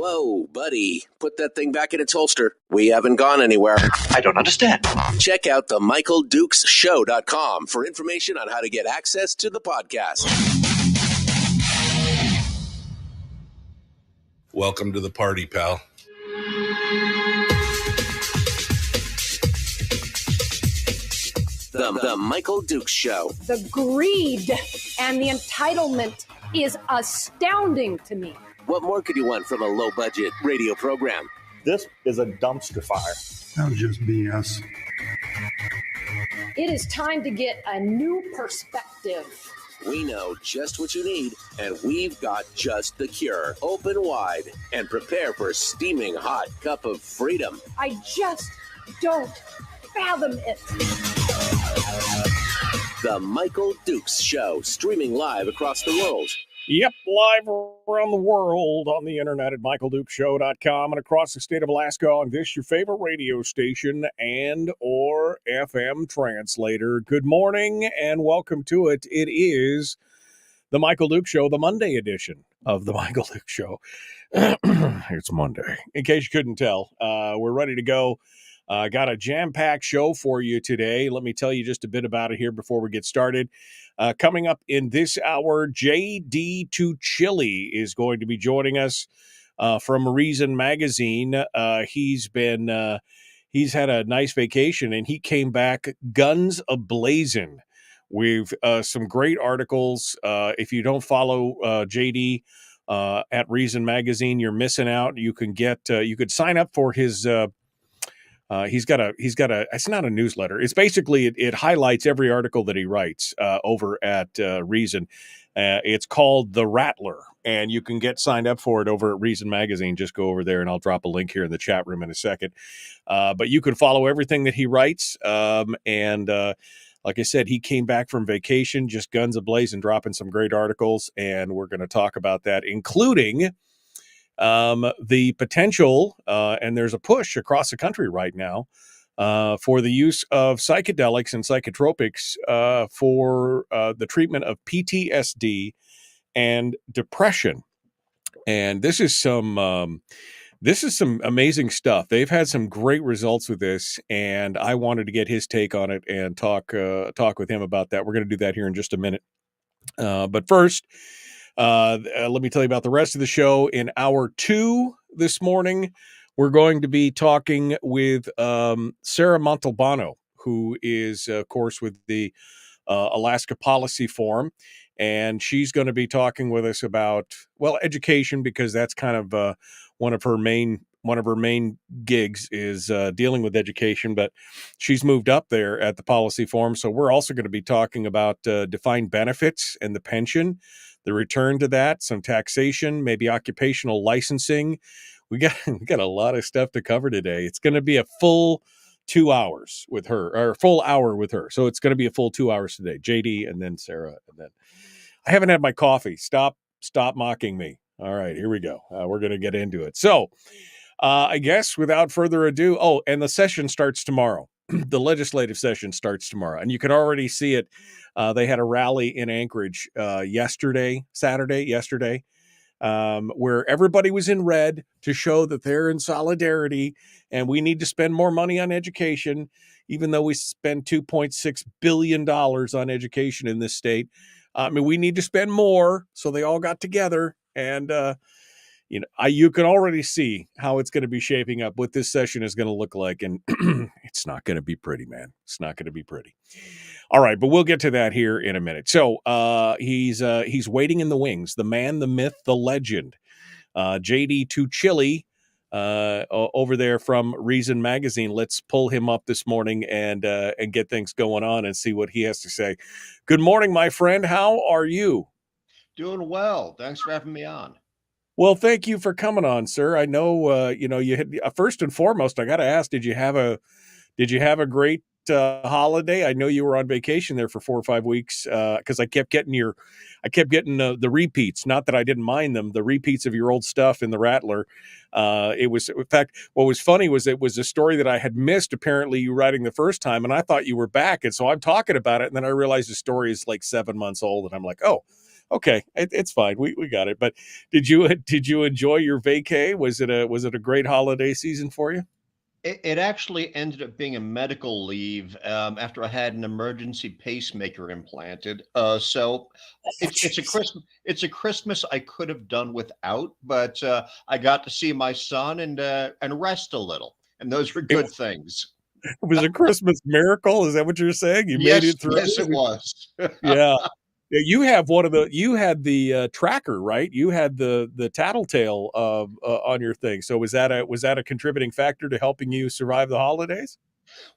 Whoa, buddy. Put that thing back in its holster. We haven't gone anywhere. I don't understand. Check out the MichaelDukesShow.com for information on how to get access to the podcast. Welcome to the party, pal. The Michael Dukes Show. The greed and the entitlement is astounding to me. What more could you want from a low-budget radio program? This is a dumpster fire. That was just BS. It is time to get a new perspective. We know just what you need, and we've got just the cure. Open wide and prepare for a steaming hot cup of freedom. I just don't fathom it. The Michael Dukes Show, streaming live across the world. Yep, live around the world on the internet at michaeldukeshow.com and across the state of Alaska on this, your favorite radio station and or FM translator. Good morning and welcome to it. It is the Michael Dukes Show, the Monday edition of the Michael Dukes Show. It's Monday. In case you couldn't tell, we're ready to go. Got a jam-packed show for you today. Let me tell you just a bit about it here before we get started. Coming up in this hour, JD Tuccille is going to be joining us from Reason Magazine. He's had a nice vacation, and he came back guns a-blazing with some great articles. If you don't follow JD at Reason Magazine, you're missing out. You can you could sign up for his. He's got a, it's not a newsletter. It's basically, it highlights every article that he writes over at Reason. It's called The Rattler, and you can get signed up for it over at Reason Magazine. Just go over there, and I'll drop a link here in the chat room in a second. But you can follow everything that he writes. And like I said, he came back from vacation, just guns a-blazing, dropping some great articles, and we're going to talk about that, including the potential, and there's a push across the country right now for the use of psychedelics and psychotropics for the treatment of PTSD and depression. And this is some amazing stuff. They've had some great results with this, and I wanted to get his take on it and talk with him about that. We're going to do that here in just a minute. But first, let me tell you about the rest of the show. In hour 2 this morning, we're going to be talking with Sarah Montalbano, who is, of course, with the Alaska Policy Forum, and she's going to be talking with us about, well, education, because that's kind of one of her main gigs is dealing with education. But she's moved up there at the Policy Forum, so we're also going to be talking about defined benefits and the pension. The return to that, some taxation, maybe occupational licensing. We got a lot of stuff to cover today. It's going to be a full 2 hours with her, or a full hour with her. So it's going to be a full 2 hours today. JD and then Sarah, and then I haven't had my coffee. Stop mocking me. All right, here we go. We're going to get into it. So I guess without further ado, and the session starts tomorrow. The legislative session starts tomorrow, and you can already see it. They had a rally in Anchorage yesterday, where everybody was in red to show that they're in solidarity, and we need to spend more money on education, even though we spend $2.6 billion on education in this state. We need to spend more, so they all got together, and you can already see how it's going to be shaping up, what this session is going to look like, and it's not going to be pretty, man. It's not going to be pretty. All right, but we'll get to that here in a minute. So he's waiting in the wings, the man, the myth, the legend, JD Tuccille, over there from Reason Magazine. Let's pull him up this morning and get things going on and see what he has to say. Good morning, my friend. How are you? Doing well. Thanks for having me on. Well, thank you for coming on, sir. I know, you had, first and foremost, I got to ask, did you have a great holiday? I know you were on vacation there for 4 or 5 weeks, because I kept getting the repeats. Not that I didn't mind them, the repeats of your old stuff in the Rattler. It was, in fact, what was funny was it was a story that I had missed, apparently, you writing the first time, and I thought you were back, and so I'm talking about it, and then I realized the story is like 7 months old, and I'm like, oh, Okay, it's fine. We got it. But did you enjoy your vacay? Was it a great holiday season for you? It actually ended up being a medical leave after I had an emergency pacemaker implanted. So Oh, it's a jeez. Christmas I could have done without, but I got to see my son and rest a little, and those were It, good things. it was a Christmas miracle. Is that what you're saying? You made Yes, it through. yes, it was. Yeah. Yeah, you had the tracker, right? You had the tattletale on your thing. So was that a contributing factor to helping you survive the holidays?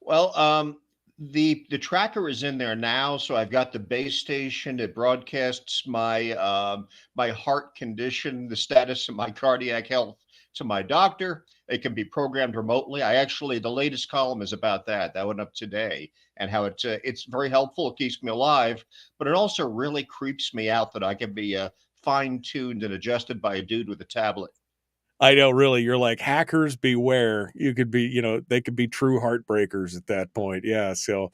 Well, the tracker is in there now, so I've got the base station. It broadcasts my heart condition, the status of my cardiac health to my doctor. It can be programmed remotely. The latest column is about that. That went up today, and how it's very helpful. It keeps me alive, but it also really creeps me out that I can be fine tuned and adjusted by a dude with a tablet. I know, really. You're like, hackers beware. You could be, they could be true heartbreakers at that point. Yeah. So,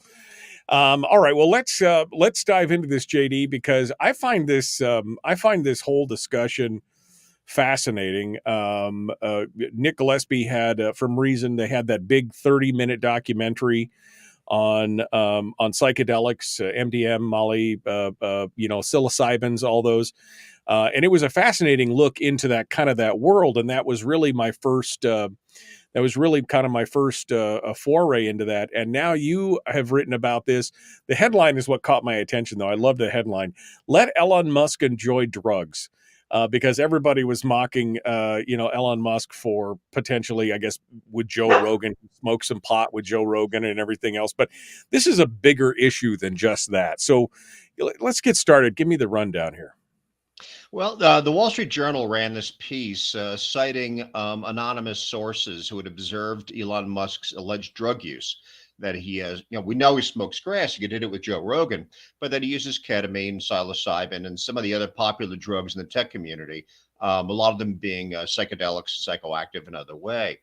all right. Well, let's dive into this, JD, because I find this whole discussion fascinating. Nick Gillespie had from Reason. They had that big 30-minute documentary on psychedelics, MDM, Molly, psilocybins, all those. And it was a fascinating look into that world. And that was really my first, foray into that. And now you have written about this. The headline is what caught my attention, though. I love the headline. Let Elon Musk enjoy drugs. Because everybody was mocking, Elon Musk for potentially, I guess, with Joe Rogan, smoke some pot with Joe Rogan and everything else. But this is a bigger issue than just that. So let's get started. Give me the rundown here. Well, the Wall Street Journal ran this piece citing anonymous sources who had observed Elon Musk's alleged drug use. That he has, we know he smokes grass. He did it with Joe Rogan, but that he uses ketamine, psilocybin, and some of the other popular drugs in the tech community. A lot of them being psychedelics, psychoactive, another way.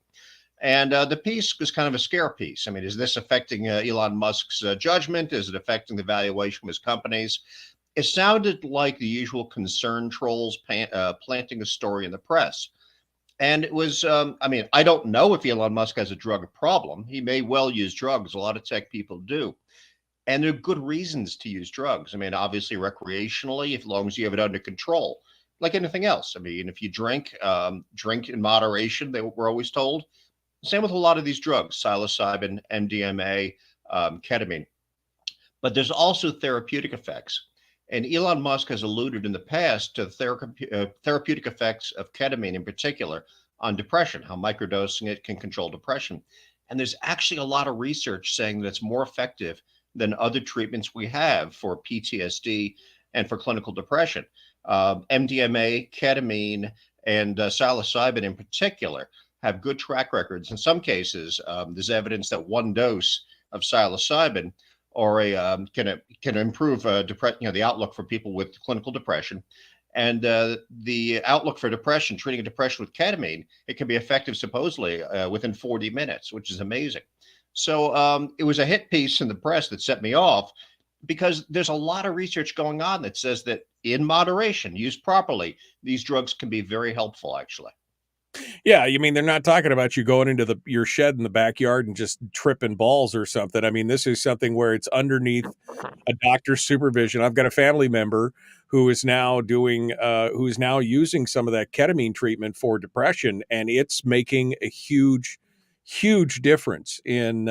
And the piece was kind of a scare piece. I mean, is this affecting Elon Musk's judgment? Is it affecting the valuation of his companies? It sounded like the usual concern trolls planting a story in the press. And it was, I don't know if Elon Musk has a drug problem. He may well use drugs. A lot of tech people do. And there are good reasons to use drugs. I mean, obviously, recreationally, as long as you have it under control, like anything else. I mean, if you drink in moderation, we're always told. Same with a lot of these drugs, psilocybin, MDMA, ketamine. But there's also therapeutic effects. And Elon Musk has alluded in the past to therapeutic effects of ketamine in particular on depression, how microdosing it can control depression. And there's actually a lot of research saying that it's more effective than other treatments we have for PTSD and for clinical depression. MDMA, ketamine, and psilocybin in particular have good track records. In some cases, there's evidence that one dose of psilocybin or can improve the outlook for people with clinical depression, and the outlook for depression. Treating depression with ketamine, it can be effective supposedly within 40 minutes, which is amazing. So it was a hit piece in the press that set me off because there's a lot of research going on that says that in moderation, used properly, these drugs can be very helpful. Actually. Yeah, you mean they're not talking about you going into your shed in the backyard and just tripping balls or something. I mean, this is something where it's underneath a doctor's supervision. I've got a family member who is now using some of that ketamine treatment for depression, and it's making a huge difference in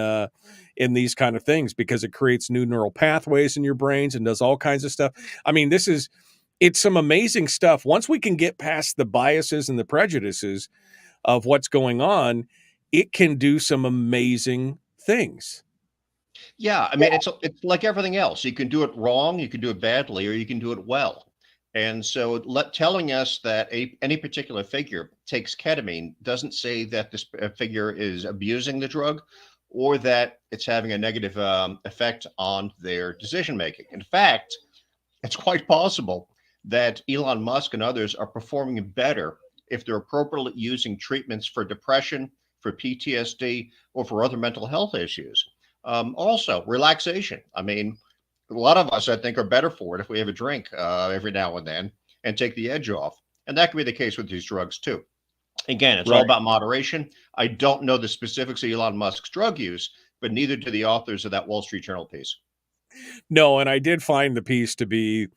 these kind of things because it creates new neural pathways in your brains and does all kinds of stuff. I mean, it's some amazing stuff. Once we can get past the biases and the prejudices of what's going on, it can do some amazing things. Yeah, I mean, it's like everything else. You can do it wrong, you can do it badly, or you can do it well. And so, telling us that any particular figure takes ketamine doesn't say that this figure is abusing the drug or that it's having a negative effect on their decision making. In fact, it's quite possible that Elon Musk and others are performing better if they're appropriately using treatments for depression, for PTSD, or for other mental health issues. Also, relaxation. I mean, A lot of us, I think, are better for it if we have a drink every now and then and take the edge off. And that could be the case with these drugs too. Again, it's all Right. about moderation. I don't know the specifics of Elon Musk's drug use, but neither do the authors of that Wall Street Journal piece. No, and I did find the piece to be,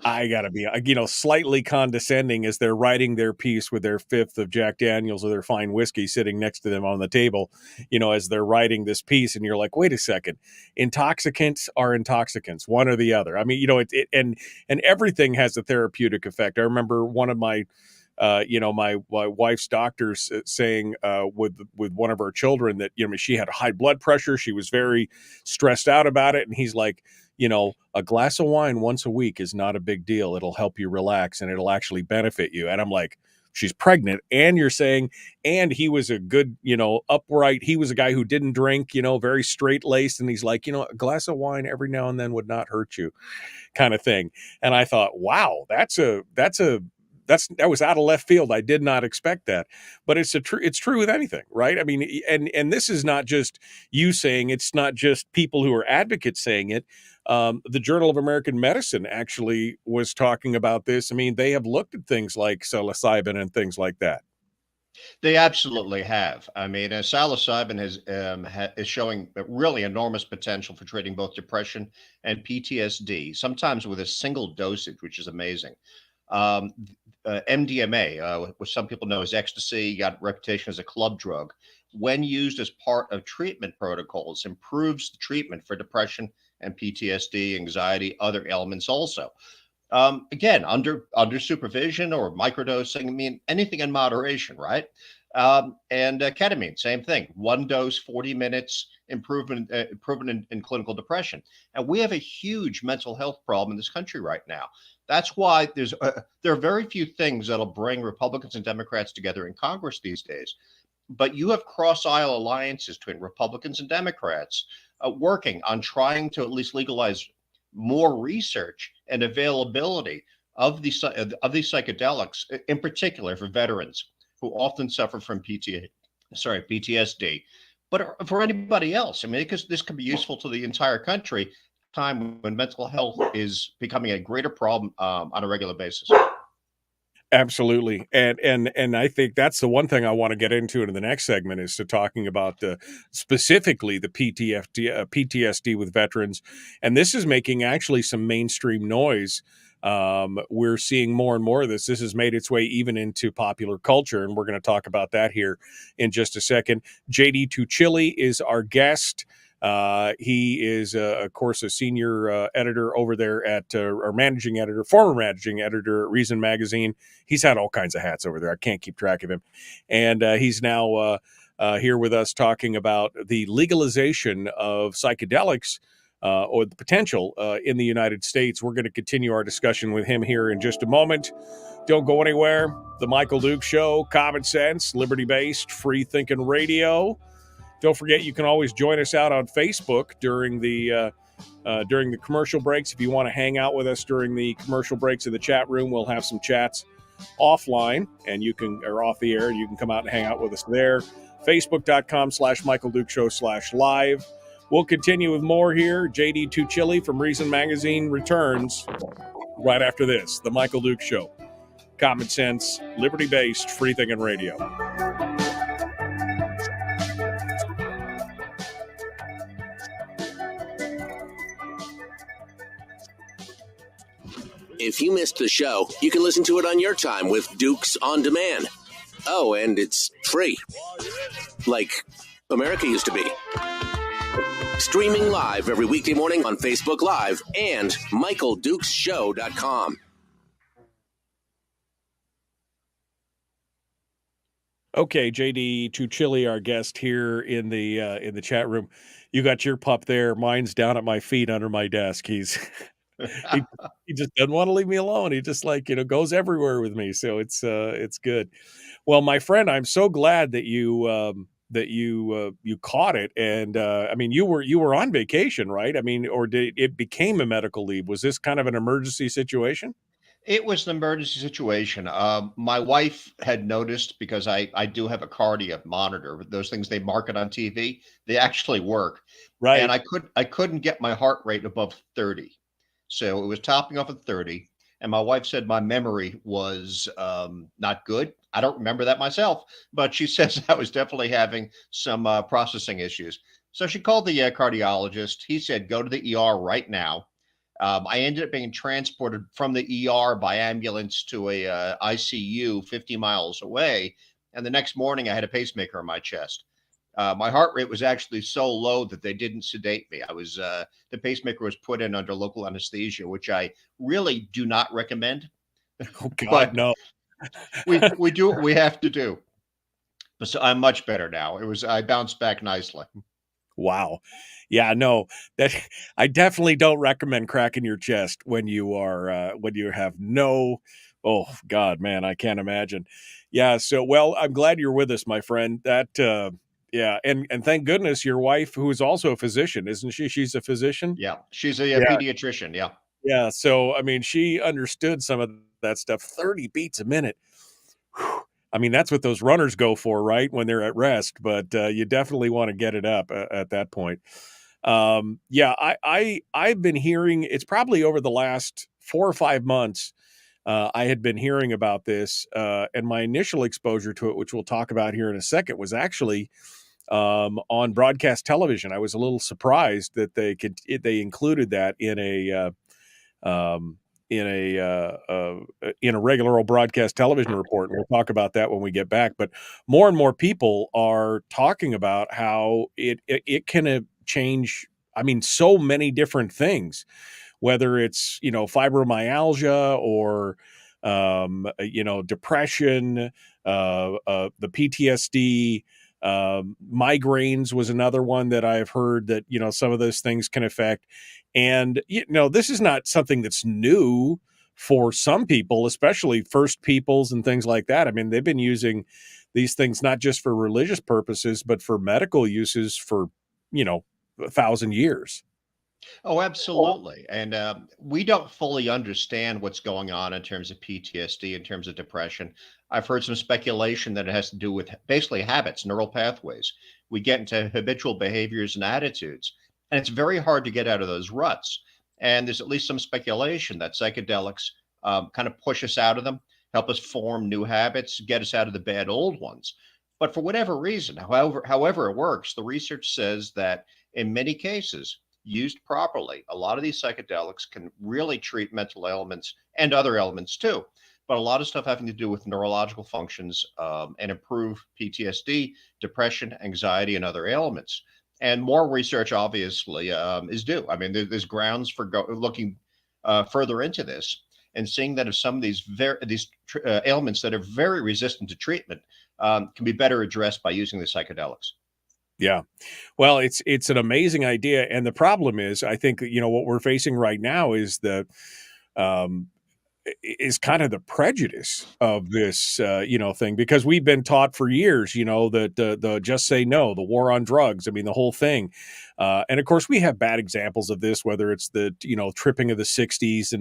I gotta be, slightly condescending as they're writing their piece with their fifth of Jack Daniels or their fine whiskey sitting next to them on the table, as they're writing this piece, and you're like, wait a second, intoxicants are intoxicants, one or the other. I mean, and everything has a therapeutic effect. I remember one of my my wife's doctors saying with one of our children that she had high blood pressure, she was very stressed out about it, and he's like, a glass of wine once a week is not a big deal. It'll help you relax and it'll actually benefit you. And I'm like, she's pregnant, and you're saying, and he was a good, upright. He was a guy who didn't drink, very straight laced, and he's like, a glass of wine every now and then would not hurt you, kind of thing. And I thought, wow, that was out of left field. I did not expect that, but it's true with anything, right? I mean, and this is not just you saying, it's not just people who are advocates saying it. The Journal of American Medicine actually was talking about this. I mean, they have looked at things like psilocybin and things like that. They absolutely have. I mean, psilocybin is showing really enormous potential for treating both depression and PTSD, sometimes with a single dosage, which is amazing. MDMA, which some people know as ecstasy, got a reputation as a club drug. When used as part of treatment protocols, improves the treatment for depression and PTSD, anxiety, other ailments also. Again, under supervision or microdosing, I mean, anything in moderation, right? And ketamine, same thing. One dose, 40 minutes, improvement in clinical depression. And we have a huge mental health problem in this country right now. That's why there are very few things that'll bring Republicans and Democrats together in Congress these days. But you have cross-aisle alliances between Republicans and Democrats working on trying to at least legalize more research and availability of these psychedelics, in particular for veterans who often suffer from PTSD, but for anybody else. I mean, because this could be useful to the entire country, time when mental health is becoming a greater problem on a regular basis. Absolutely. And I think that's the one thing I want to get into in the next segment is to talking about specifically the PTSD with veterans. And this is making actually some mainstream noise. We're seeing more and more of this. This has made its way even into popular culture. And we're going to talk about that here in just a second. JD Tuccille is our guest. He is, of course, a senior editor over there at, or former managing editor at Reason Magazine. He's had all kinds of hats over there. I can't keep track of him. And he's now here with us talking about the legalization of psychedelics or the potential in the United States. We're going to continue our discussion with him here in just a moment. Don't go anywhere. The Michael Duke Show, common sense, liberty-based, free-thinking radio. Don't forget, you can always join us out on Facebook during the commercial breaks. If you want to hang out with us during the commercial breaks in the chat room, we'll have some chats offline, and or off the air, and you can come out and hang out with us there. Facebook.com/Michael Duke Show /live. We'll continue with more here. JD Tuccille from Reason Magazine returns right after this. The Michael Duke Show. Common sense, liberty-based, free-thinking radio. If you missed the show, you can listen to it on your time with Dukes On Demand. Oh, and it's free. Like America used to be. Streaming live every weekday morning on Facebook Live and MichaelDukesShow.com. Okay, JD Tuccille, our guest here in the chat room. You got your pup there. Mine's down at my feet under my desk. He just doesn't want to leave me alone. He just goes everywhere with me. So it's good. Well, my friend, I'm so glad that you caught it. And I mean, you were on vacation, right? I mean, or it became a medical leave? Was this kind of an emergency situation? It was an emergency situation. My wife had noticed because I do have a cardiac monitor. Those things they market on TV, they actually work, and Right. I couldn't get my heart rate above 30, so it was topping off at 30. And my wife said my memory was not good. I don't remember that myself, but she says I was definitely having some processing issues. So she called the cardiologist. He said, "Go to the ER right now." I ended up being transported from the ER by ambulance to a ICU 50 miles away. And the next morning, I had a pacemaker in my chest. My heart rate was actually so low that they didn't sedate me. The pacemaker was put in under local anesthesia, which I really do not recommend. Oh God, But no. we do what we have to do. So I'm much better now. I bounced back nicely. Wow. Yeah, no, that I definitely don't recommend cracking your chest when you are when you have no. Oh God, man, I can't imagine. Yeah, so well, I'm glad you're with us, my friend. That yeah, and thank goodness your wife, who is also a physician, isn't she? She's a physician. Yeah, she's a Yeah, pediatrician. Yeah. yeah. So I mean, she understood some of that stuff. 30 beats a minute. Whew. I mean, that's what those runners go for, right? When they're at rest, but you definitely want to get it up at that point. Yeah, I've been hearing it's probably over the last 4 or 5 months. I had been hearing about this, and my initial exposure to it, which we'll talk about here in a second, was actually on broadcast television. I was a little surprised that they included that um, in a regular old broadcast television report. And we'll talk about that when we get back. But more and more people are talking about how it can change. I mean, so many different things, whether it's, fibromyalgia or, depression, the PTSD, migraines was another one that I've heard that, some of those things can affect. And, this is not something that's new for some people, especially First Peoples and things like that. I mean, they've been using these things not just for religious purposes, but for medical uses for, 1,000 years. Oh, absolutely. And we don't fully understand what's going on in terms of PTSD, in terms of depression. I've heard some speculation that it has to do with basically habits, neural pathways. We get into habitual behaviors and attitudes, and it's very hard to get out of those ruts. And there's at least some speculation that psychedelics kind of push us out of them, help us form new habits, get us out of the bad old ones. But for whatever reason, however it works, the research says that in many cases, used properly, a lot of these psychedelics can really treat mental ailments and other ailments too. But a lot of stuff having to do with neurological functions and improve PTSD, depression, anxiety, and other ailments. And more research, obviously, is due. I mean, there's grounds for looking further into this and seeing that if some of these ailments that are very resistant to treatment can be better addressed by using the psychedelics. Yeah. Well, it's an amazing idea. And the problem is, I think, what we're facing right now is um, is kind of the prejudice of this, thing, because we've been taught for years, that the just say no, the war on drugs. I mean, the whole thing. And of course, we have bad examples of this, whether it's the, tripping of the 60s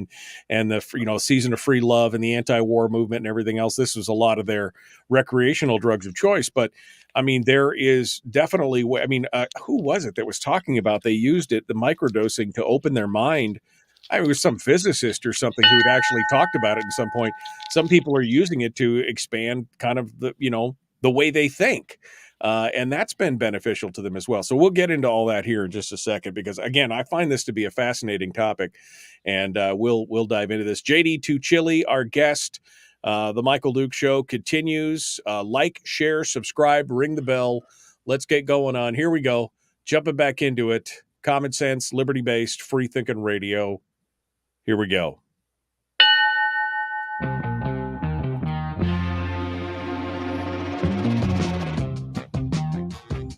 and the, season of free love and the anti-war movement and everything else. This was a lot of their recreational drugs of choice. But I mean, there is definitely, who was it that was talking about they used the microdosing to open their mind? I mean, it was some physicist or something who had actually talked about it at some point. Some people are using it to expand kind of the way they think. And that's been beneficial to them as well. So we'll get into all that here in just a second, because again, I find this to be a fascinating topic, and we'll dive into this. JD Tuccille, our guest. The Michael Duke Show continues. Like, share, subscribe, ring the bell. Let's get going on. Here we go. Jumping back into it. Common sense, liberty-based, free-thinking radio. Here we go.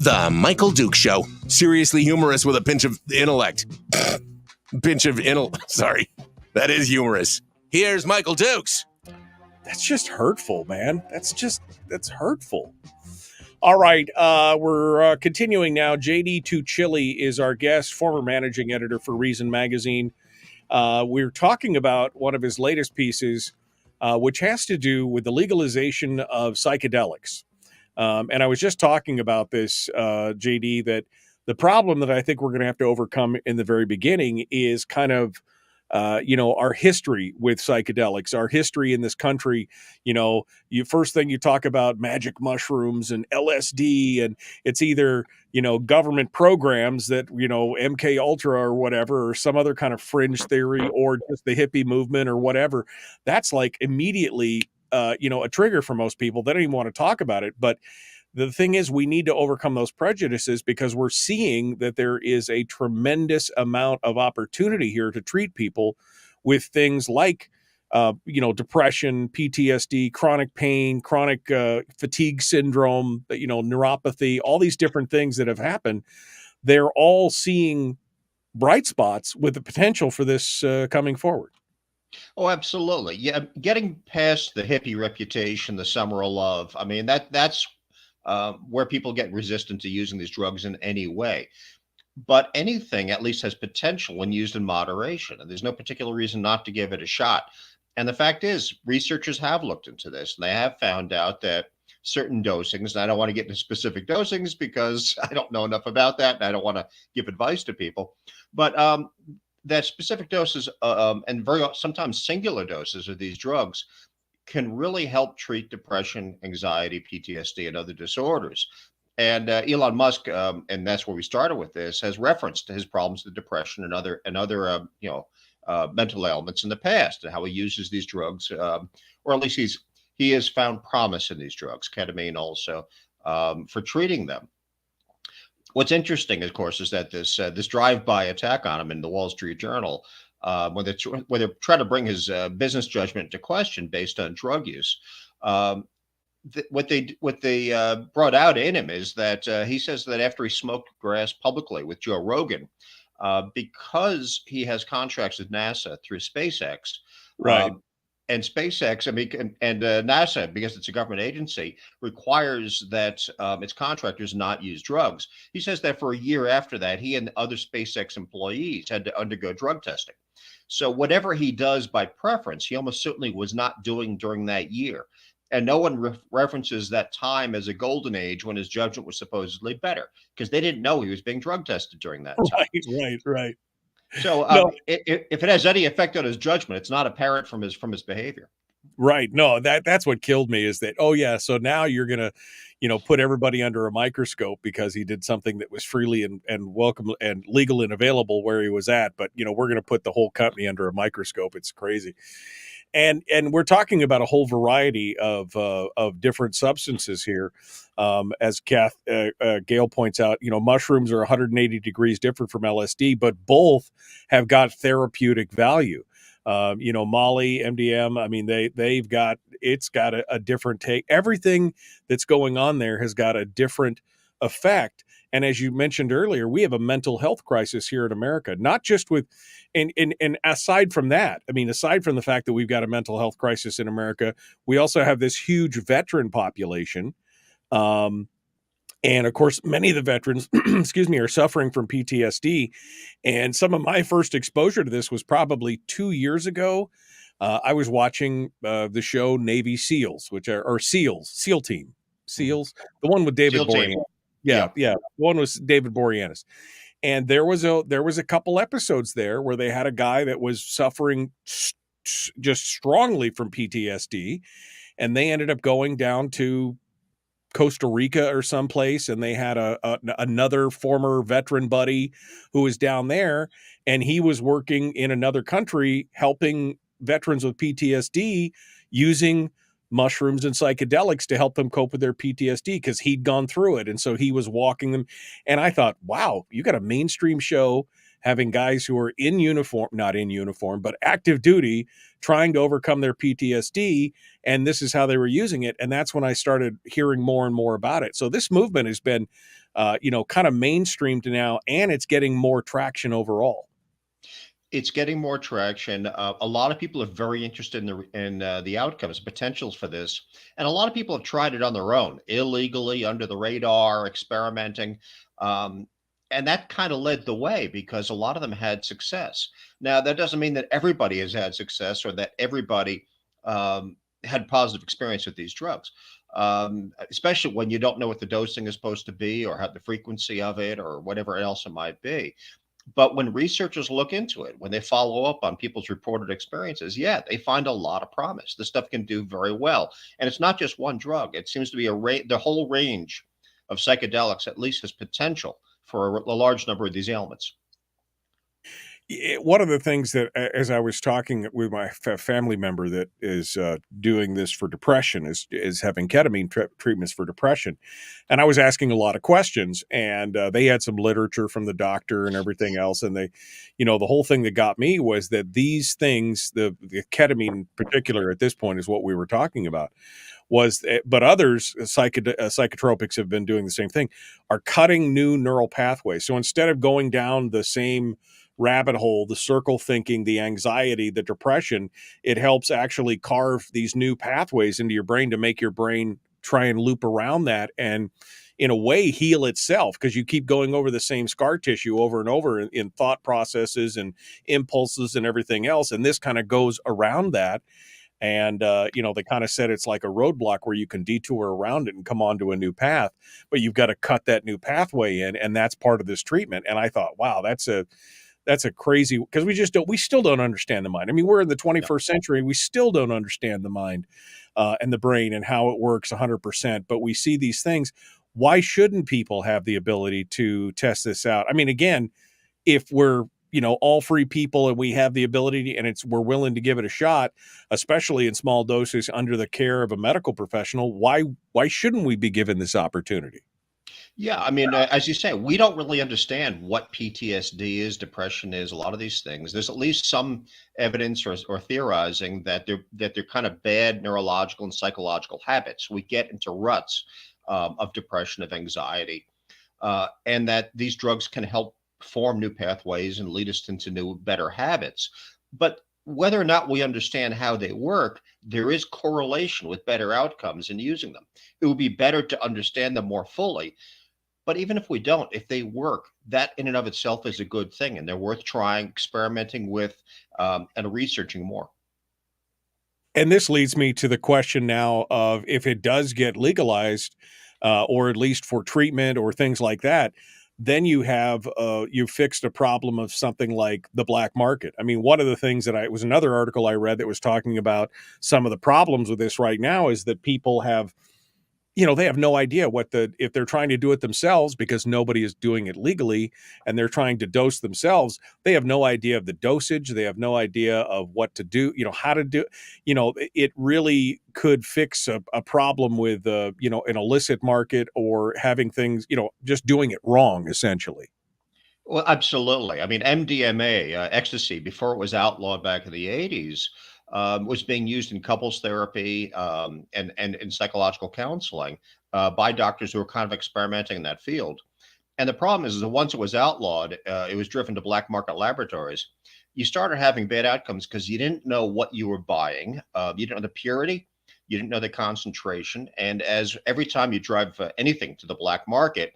The Michael Duke Show. Seriously humorous with a pinch of intellect. Sorry. That is humorous. Here's Michael Dukes. That's just hurtful, man. That's hurtful. All right. We're continuing now. JD Tuccille is our guest, former managing editor for Reason Magazine. we're talking about one of his latest pieces, which has to do with the legalization of psychedelics. And I was just talking about this, JD, that the problem that I think we're going to have to overcome in the very beginning is kind of, our history with psychedelics, our history in this country. First thing you talk about magic mushrooms and LSD, and it's either, government programs that, MK Ultra or whatever, or some other kind of fringe theory, or just the hippie movement or whatever. That's like immediately, a trigger for most people. They don't even want to talk about it. But the thing is, we need to overcome those prejudices, because we're seeing that there is a tremendous amount of opportunity here to treat people with things like, depression, PTSD, chronic pain, chronic fatigue syndrome, neuropathy, all these different things that have happened. They're all seeing bright spots with the potential for this coming forward. Oh, absolutely. Yeah, getting past the hippie reputation, the summer of love. I mean, that's where people get resistant to using these drugs in any way. But anything at least has potential when used in moderation, and there's no particular reason not to give it a shot. And the fact is, researchers have looked into this, and they have found out that certain dosings, and I don't want to get into specific dosings because I don't know enough about that, and I don't want to give advice to people, but that specific doses and sometimes singular doses of these drugs can really help treat depression, anxiety, PTSD, and other disorders. And Elon Musk, and that's where we started with this, has referenced his problems with depression and other mental ailments in the past, and how he uses these drugs, or at least he has found promise in these drugs, ketamine also, for treating them. What's interesting, of course, is that this drive-by attack on him in the Wall Street Journal, when they're trying to bring his business judgment into question based on drug use. What they brought out in him is that he says that after he smoked grass publicly with Joe Rogan, because he has contracts with NASA through SpaceX, Right. And SpaceX, I mean, and NASA, because it's a government agency, requires that its contractors not use drugs. He says that for a year after that, he and other SpaceX employees had to undergo drug testing. So whatever he does by preference, he almost certainly was not doing during that year. And no one references that time as a golden age when his judgment was supposedly better, because they didn't know he was being drug tested during that time. Right. So No. if it has any effect on his judgment, it's not apparent from his behavior. Right. No, that's what killed me, is that, oh yeah, so now you're gonna, put everybody under a microscope because he did something that was freely and welcome and legal and available where he was at. But we're gonna put the whole company under a microscope. It's crazy. And we're talking about a whole variety of different substances here. As Gail points out, mushrooms are 180 degrees different from LSD, but both have got therapeutic value. Molly, MDM, I mean, it's got a different take. Everything that's going on there has got a different effect. And as you mentioned earlier, we have a mental health crisis here in America, not just with, and aside from that, I mean, aside from the fact that we've got a mental health crisis in America, we also have this huge veteran population. And of course, many of the veterans, excuse me, are suffering from PTSD. And some of my first exposure to this was probably 2 years ago. I was watching the show Navy SEALs, SEAL Team, SEALs, the one with David Boreanaz. Yeah. One was David Boreanaz. And there was a couple episodes there where they had a guy that was suffering just strongly from PTSD, and they ended up going down to Costa Rica or someplace, and they had another former veteran buddy who was down there, and he was working in another country helping veterans with PTSD using mushrooms and psychedelics to help them cope with their PTSD, because he'd gone through it. And so he was walking them. And I thought, wow, you got a mainstream show having guys who are in uniform, not in uniform, but active duty, trying to overcome their PTSD. And this is how they were using it. And that's when I started hearing more and more about it. So this movement has been, kind of mainstreamed now, and it's getting more traction overall. It's getting more traction. A lot of people are very interested in the outcomes, potentials for this, and a lot of people have tried it on their own, illegally, under the radar, experimenting. And that kind of led the way because a lot of them had success. Now, that doesn't mean that everybody has had success or that everybody had positive experience with these drugs, especially when you don't know what the dosing is supposed to be or how the frequency of it or whatever else it might be. But when researchers look into it, when they follow up on people's reported experiences, yeah, they find a lot of promise. This stuff can do very well. And it's not just one drug. It seems to be the whole range of psychedelics at least has potential for a large number of these ailments. One of the things that, as I was talking with my family member that is doing this for depression, is having ketamine treatments for depression, and I was asking a lot of questions, and they had some literature from the doctor and everything else, and they, the whole thing that got me was that these things, the ketamine in particular at this point is what we were talking about, but others, psychotropics have been doing the same thing, are cutting new neural pathways. So instead of going down the same rabbit hole, the circle thinking, the anxiety, the depression, it helps actually carve these new pathways into your brain to make your brain try and loop around that and in a way heal itself, because you keep going over the same scar tissue over and over in thought processes and impulses and everything else. And this kind of goes around that. And, they kind of said it's like a roadblock where you can detour around it and come onto a new path, but you've got to cut that new pathway in. And that's part of this treatment. And I thought, wow, that's a crazy, because we still don't understand the mind. I mean, we're in the 21st century. We still don't understand the mind and the brain and how it works 100%. But we see these things. Why shouldn't people have the ability to test this out? I mean, again, if we're, all free people and we have the ability and we're willing to give it a shot, especially in small doses under the care of a medical professional, why shouldn't we be given this opportunity? Yeah, I mean, as you say, we don't really understand what PTSD is, depression is, a lot of these things. There's at least some evidence or theorizing that they're kind of bad neurological and psychological habits. We get into ruts of depression, of anxiety, and that these drugs can help form new pathways and lead us into new, better habits. But whether or not we understand how they work, there is correlation with better outcomes in using them. It would be better to understand them more fully. But even if we don't, if they work, that in and of itself is a good thing, and they're worth trying, experimenting with, and researching more. And this leads me to the question now of if it does get legalized, or at least for treatment or things like that, then you fixed a problem of something like the black market. I mean, one of the things it was another article I read that was talking about some of the problems with this right now is that people have, they have no idea if they're trying to do it themselves because nobody is doing it legally and they're trying to dose themselves. They have no idea of the dosage. They have no idea of what to do, how to do, it really could fix a problem with, an illicit market or having things, just doing it wrong, essentially. Well, absolutely. I mean, MDMA, ecstasy, before it was outlawed back in the 80s, was being used in couples therapy and in psychological counseling by doctors who were kind of experimenting in that field. And the problem is that once it was outlawed, it was driven to black market laboratories. You started having bad outcomes because you didn't know what you were buying. You didn't know the purity. You didn't know the concentration. And as every time you drive anything to the black market,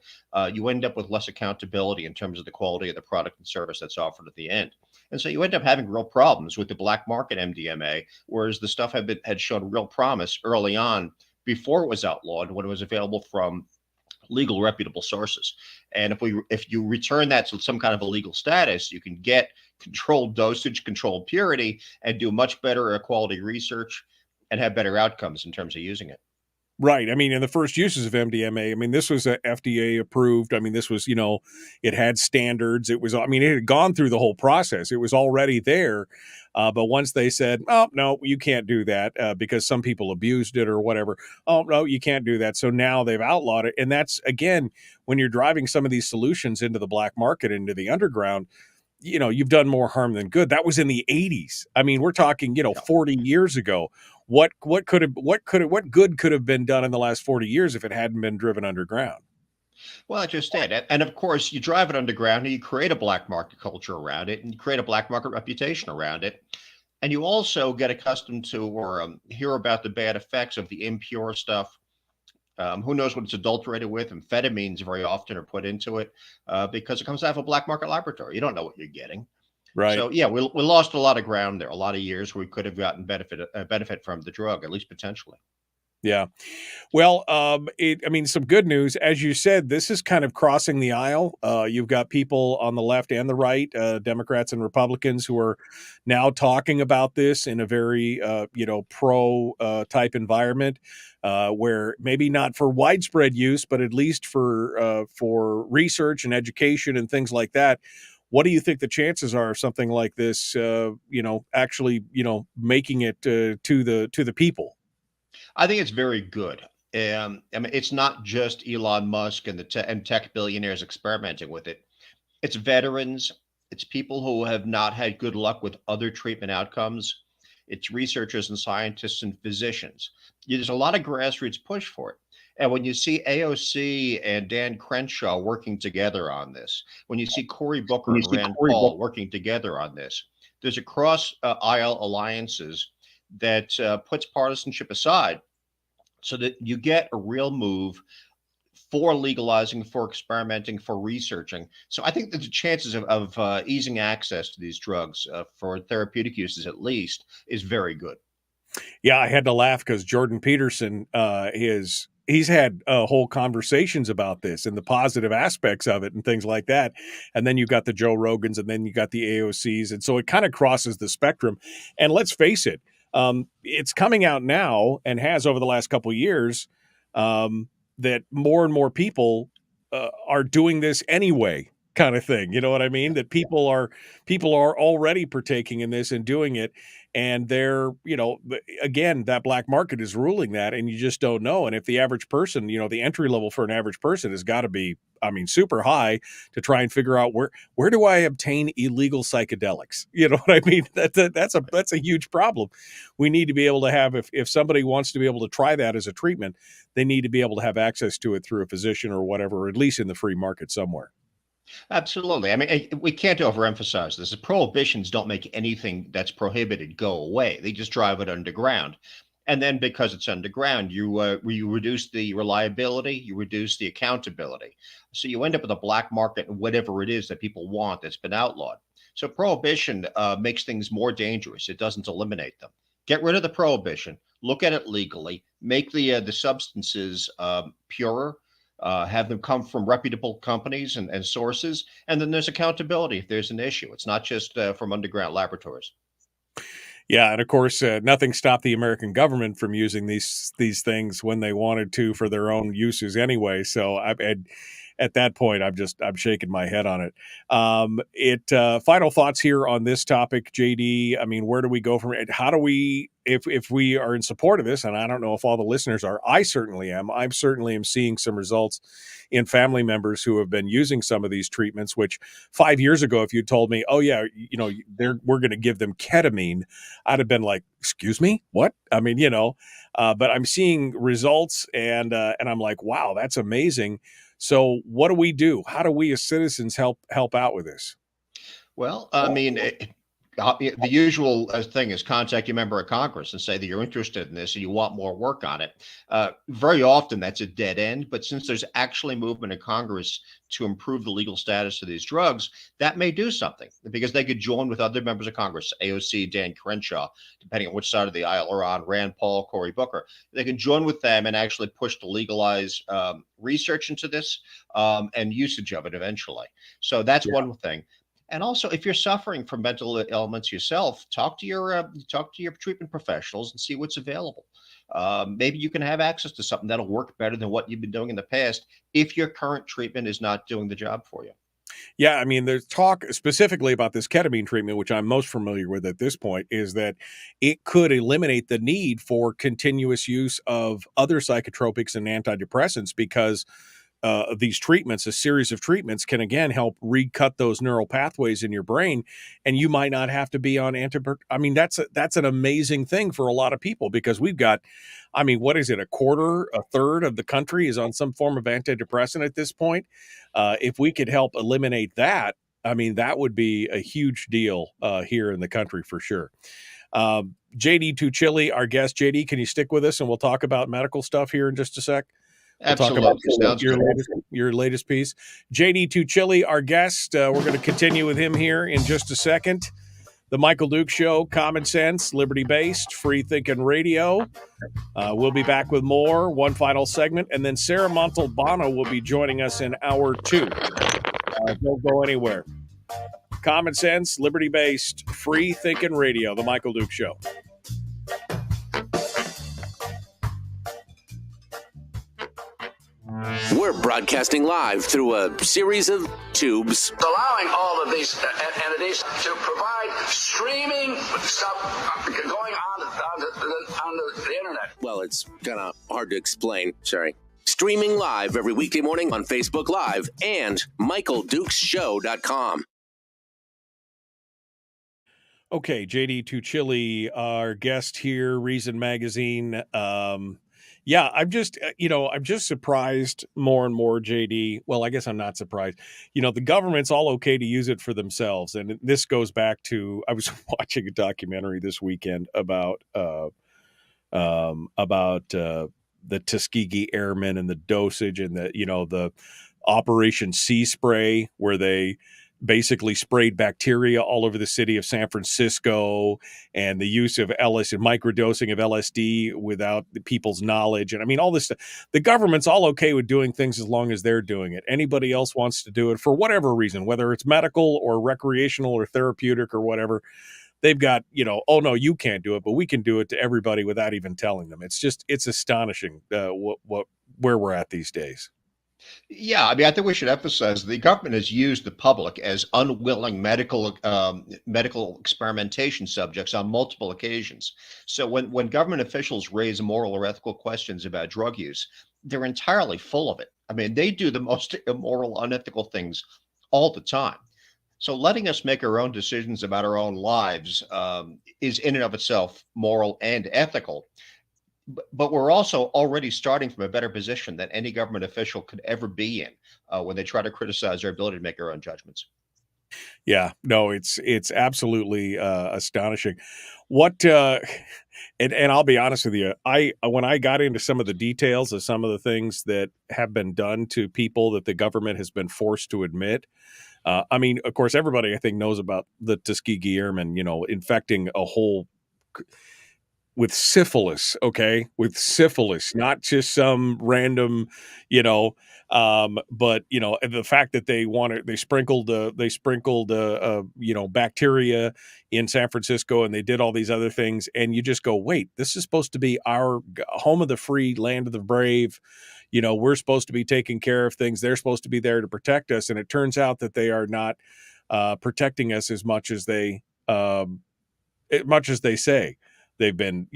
you end up with less accountability in terms of the quality of the product and service that's offered at the end. And so you end up having real problems with the black market MDMA, whereas the stuff had shown real promise early on before it was outlawed when it was available from legal, reputable sources. And if you return that to some kind of a legal status, you can get controlled dosage, controlled purity, and do much better quality research and have better outcomes in terms of using it. Right. I mean, in the first uses of MDMA, I mean, this was FDA approved. I mean, this was, it had standards. It had gone through the whole process. It was already there. But once they said, oh, no, you can't do that because some people abused it or whatever. Oh, no, you can't do that. So now they've outlawed it. And that's, again, when you're driving some of these solutions into the black market, into the underground, you've done more harm than good. That was in the 80s. I mean, we're talking, 40 years ago. What good could have been done in the last 40 years if it hadn't been driven underground? Well, I just did. And of course, you drive it underground and you create a black market culture around it and you create a black market reputation around it. And you also get accustomed to or hear about the bad effects of the impure stuff, Who knows what it's adulterated with? Amphetamines very often are put into it because it comes out of a black market laboratory. You don't know what you're getting. Right. So yeah, we lost a lot of ground there, a lot of years where we could have gotten benefit from the drug, at least potentially. Yeah. Well, some good news. As you said, this is kind of crossing the aisle. You've got people on the left and the right, Democrats and Republicans, who are now talking about this in a very, pro type environment, where maybe not for widespread use, but at least for research and education and things like that. What do you think the chances are of something like this, actually, making it to the people? I think it's very good. It's not just Elon Musk and and tech billionaires experimenting with it. It's veterans. It's people who have not had good luck with other treatment outcomes. It's researchers and scientists and physicians. There's a lot of grassroots push for it. And when you see AOC and Dan Crenshaw working together on this, when you see Cory Booker and Rand Paul working together on this, there's a cross aisle alliances that puts partisanship aside so that you get a real move for legalizing, for experimenting, for researching. So I think that the chances of easing access to these drugs for therapeutic uses, at least, is very good. Yeah, I had to laugh because Jordan Peterson, he's had whole conversations about this and the positive aspects of it and things like that. And then you've got the Joe Rogans, and then you got the AOCs. And so it kind of crosses the spectrum. And let's face it, it's coming out now, and has over the last couple of years, that more and more people are doing this anyway, kind of thing. You know what I mean? That people are already partaking in this and doing it. And they're, again, that black market is ruling that, and you just don't know. And if the average person, the entry level for an average person has got to be, super high to try and figure out where do I obtain illegal psychedelics? You know what I mean? That's a huge problem. We need to be able to have, if somebody wants to be able to try that as a treatment, they need to be able to have access to it through a physician or whatever, or at least in the free market somewhere. Absolutely. We can't overemphasize this. The prohibitions don't make anything that's prohibited go away. They just drive it underground. And then because it's underground, you reduce the reliability, you reduce the accountability. So you end up with a black market and whatever it is that people want that's been outlawed. So prohibition makes things more dangerous. It doesn't eliminate them. Get rid of the prohibition. Look at it legally. Make the substances purer. Have them come from reputable companies and sources. And then there's accountability if there's an issue. It's not just from underground laboratories. Yeah, and of course, nothing stopped the American government from using these things when they wanted to for their own uses anyway. So at that point, I'm shaking my head on it. Final thoughts here on this topic, JD. I mean, where do we go from it? How do we, if we are in support of this, and I don't know if all the listeners are, I certainly am. I certainly am seeing some results in family members who have been using some of these treatments, which 5 years ago, if you told me, oh yeah, we're going to give them ketamine, I'd have been like, excuse me, what? I mean, but I'm seeing results, and I'm like, wow, that's amazing. So what do we do? How do we as citizens help out with this? Well, the usual thing is contact your member of Congress and say that you're interested in this and you want more work on it. Very often that's a dead end, but since there's actually movement in Congress to improve the legal status of these drugs, that may do something, because they could join with other members of Congress, AOC, Dan Crenshaw, depending on which side of the aisle are on, Rand Paul, Cory Booker. They can join with them and actually push to legalize research into this and usage of it eventually. So that's one thing. And also, if you're suffering from mental ailments yourself, talk to your treatment professionals and see what's available. Maybe you can have access to something that'll work better than what you've been doing in the past if your current treatment is not doing the job for you. Yeah, I mean, there's talk specifically about this ketamine treatment, which I'm most familiar with at this point, is that it could eliminate the need for continuous use of other psychotropics and antidepressants, because these treatments, a series of treatments, can again help recut those neural pathways in your brain, and you might not have to be on I mean, that's an amazing thing for a lot of people, because we've got, I mean, what is it? A third of the country is on some form of antidepressant at this point. If we could help eliminate that, I mean, that would be a huge deal here in the country for sure. JD Tuccille, our guest. JD, can you stick with us and we'll talk about medical stuff here in just a sec? We'll talk about Absolutely. Sounds good. your latest piece. JD Tuccille, our guest. We're going to continue with him here in just a second. The Michael Duke Show, common sense, liberty-based, free-thinking radio. We'll be back with more, one final segment, and then Sarah Montalbano will be joining us in hour 2. Don't go anywhere. Common sense, liberty-based, free-thinking radio, The Michael Duke Show. We're broadcasting live through a series of tubes, allowing all of these entities to provide streaming stuff going on the internet. well, it's kind of hard to explain. Sorry. Streaming live every weekday morning on Facebook Live and MichaelDukesShow.com. Okay, JD Tuccille, our guest here, Reason Magazine. Yeah, I'm just surprised more and more, JD. Well, I guess I'm not surprised. The government's all okay to use it for themselves. And this goes back to, I was watching a documentary this weekend about the Tuskegee Airmen and the dosage and the Operation Sea Spray, where they basically sprayed bacteria all over the city of San Francisco, and the use of LSD, microdosing of LSD without the people's knowledge. And I mean, all this stuff. The government's all okay with doing things as long as they're doing it. Anybody else wants to do it for whatever reason, whether it's medical or recreational or therapeutic or whatever, they've got, oh no, you can't do it, but we can do it to everybody without even telling them. It's astonishing where we're at these days. Yeah, I mean, I think we should emphasize the government has used the public as unwilling medical experimentation subjects on multiple occasions. So when government officials raise moral or ethical questions about drug use, they're entirely full of it. I mean, they do the most immoral, unethical things all the time. So letting us make our own decisions about our own lives is in and of itself moral and ethical. But we're also already starting from a better position than any government official could ever be in when they try to criticize our ability to make our own judgments. Yeah, no, it's absolutely astonishing. What and I'll be honest with you, when I got into some of the details of some of the things that have been done to people that the government has been forced to admit. I mean, of course, everybody I think knows about the Tuskegee Airmen, infecting a whole with syphilis, okay? With syphilis, not just some random, but the fact that they sprinkled bacteria in San Francisco, and they did all these other things, and you just go, wait, this is supposed to be our home of the free, land of the brave. We're supposed to be taking care of things. They're supposed to be there to protect us, and it turns out that they are not protecting us as much as they say they've been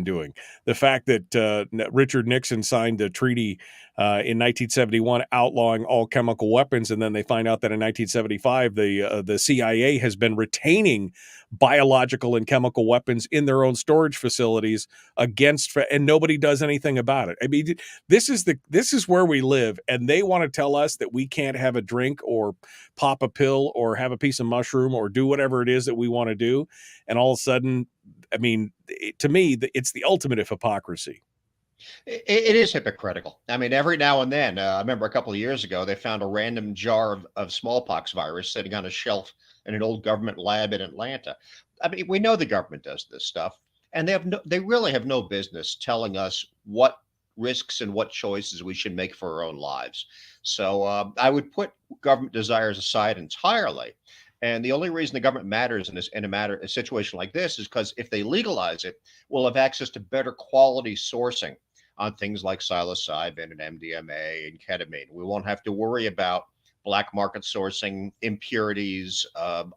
doing. The fact that Richard Nixon signed a treaty in 1971 outlawing all chemical weapons, and then they find out that in 1975 the CIA has been retaining biological and chemical weapons in their own storage facilities and nobody does anything about it. I mean, this is where we live, and they want to tell us that we can't have a drink or pop a pill or have a piece of mushroom or do whatever it is that we want to do, and all of a sudden, I mean, to me, it's the ultimate of hypocrisy. It is hypocritical. I mean, every now and then, I remember a couple of years ago, they found a random jar of smallpox virus sitting on a shelf in an old government lab in Atlanta. I mean, we know the government does this stuff, and they really have no business telling us what risks and what choices we should make for our own lives. So I would put government desires aside entirely. And the only reason the government matters in a situation like this is because if they legalize it, we'll have access to better quality sourcing on things like psilocybin and MDMA and ketamine. We won't have to worry about black market sourcing, impurities,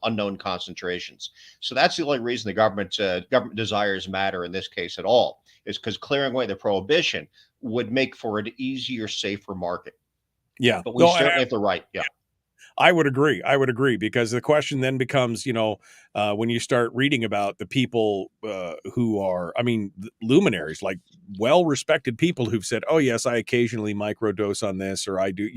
unknown concentrations. So that's the only reason the government desires matter in this case at all, is because clearing away the prohibition would make for an easier, safer market. Yeah, but we certainly have the right. Yeah. I would agree, because the question then becomes, when you start reading about the people who are, I mean, luminaries, like well-respected people who've said, oh, yes, I occasionally microdose on this, or I do,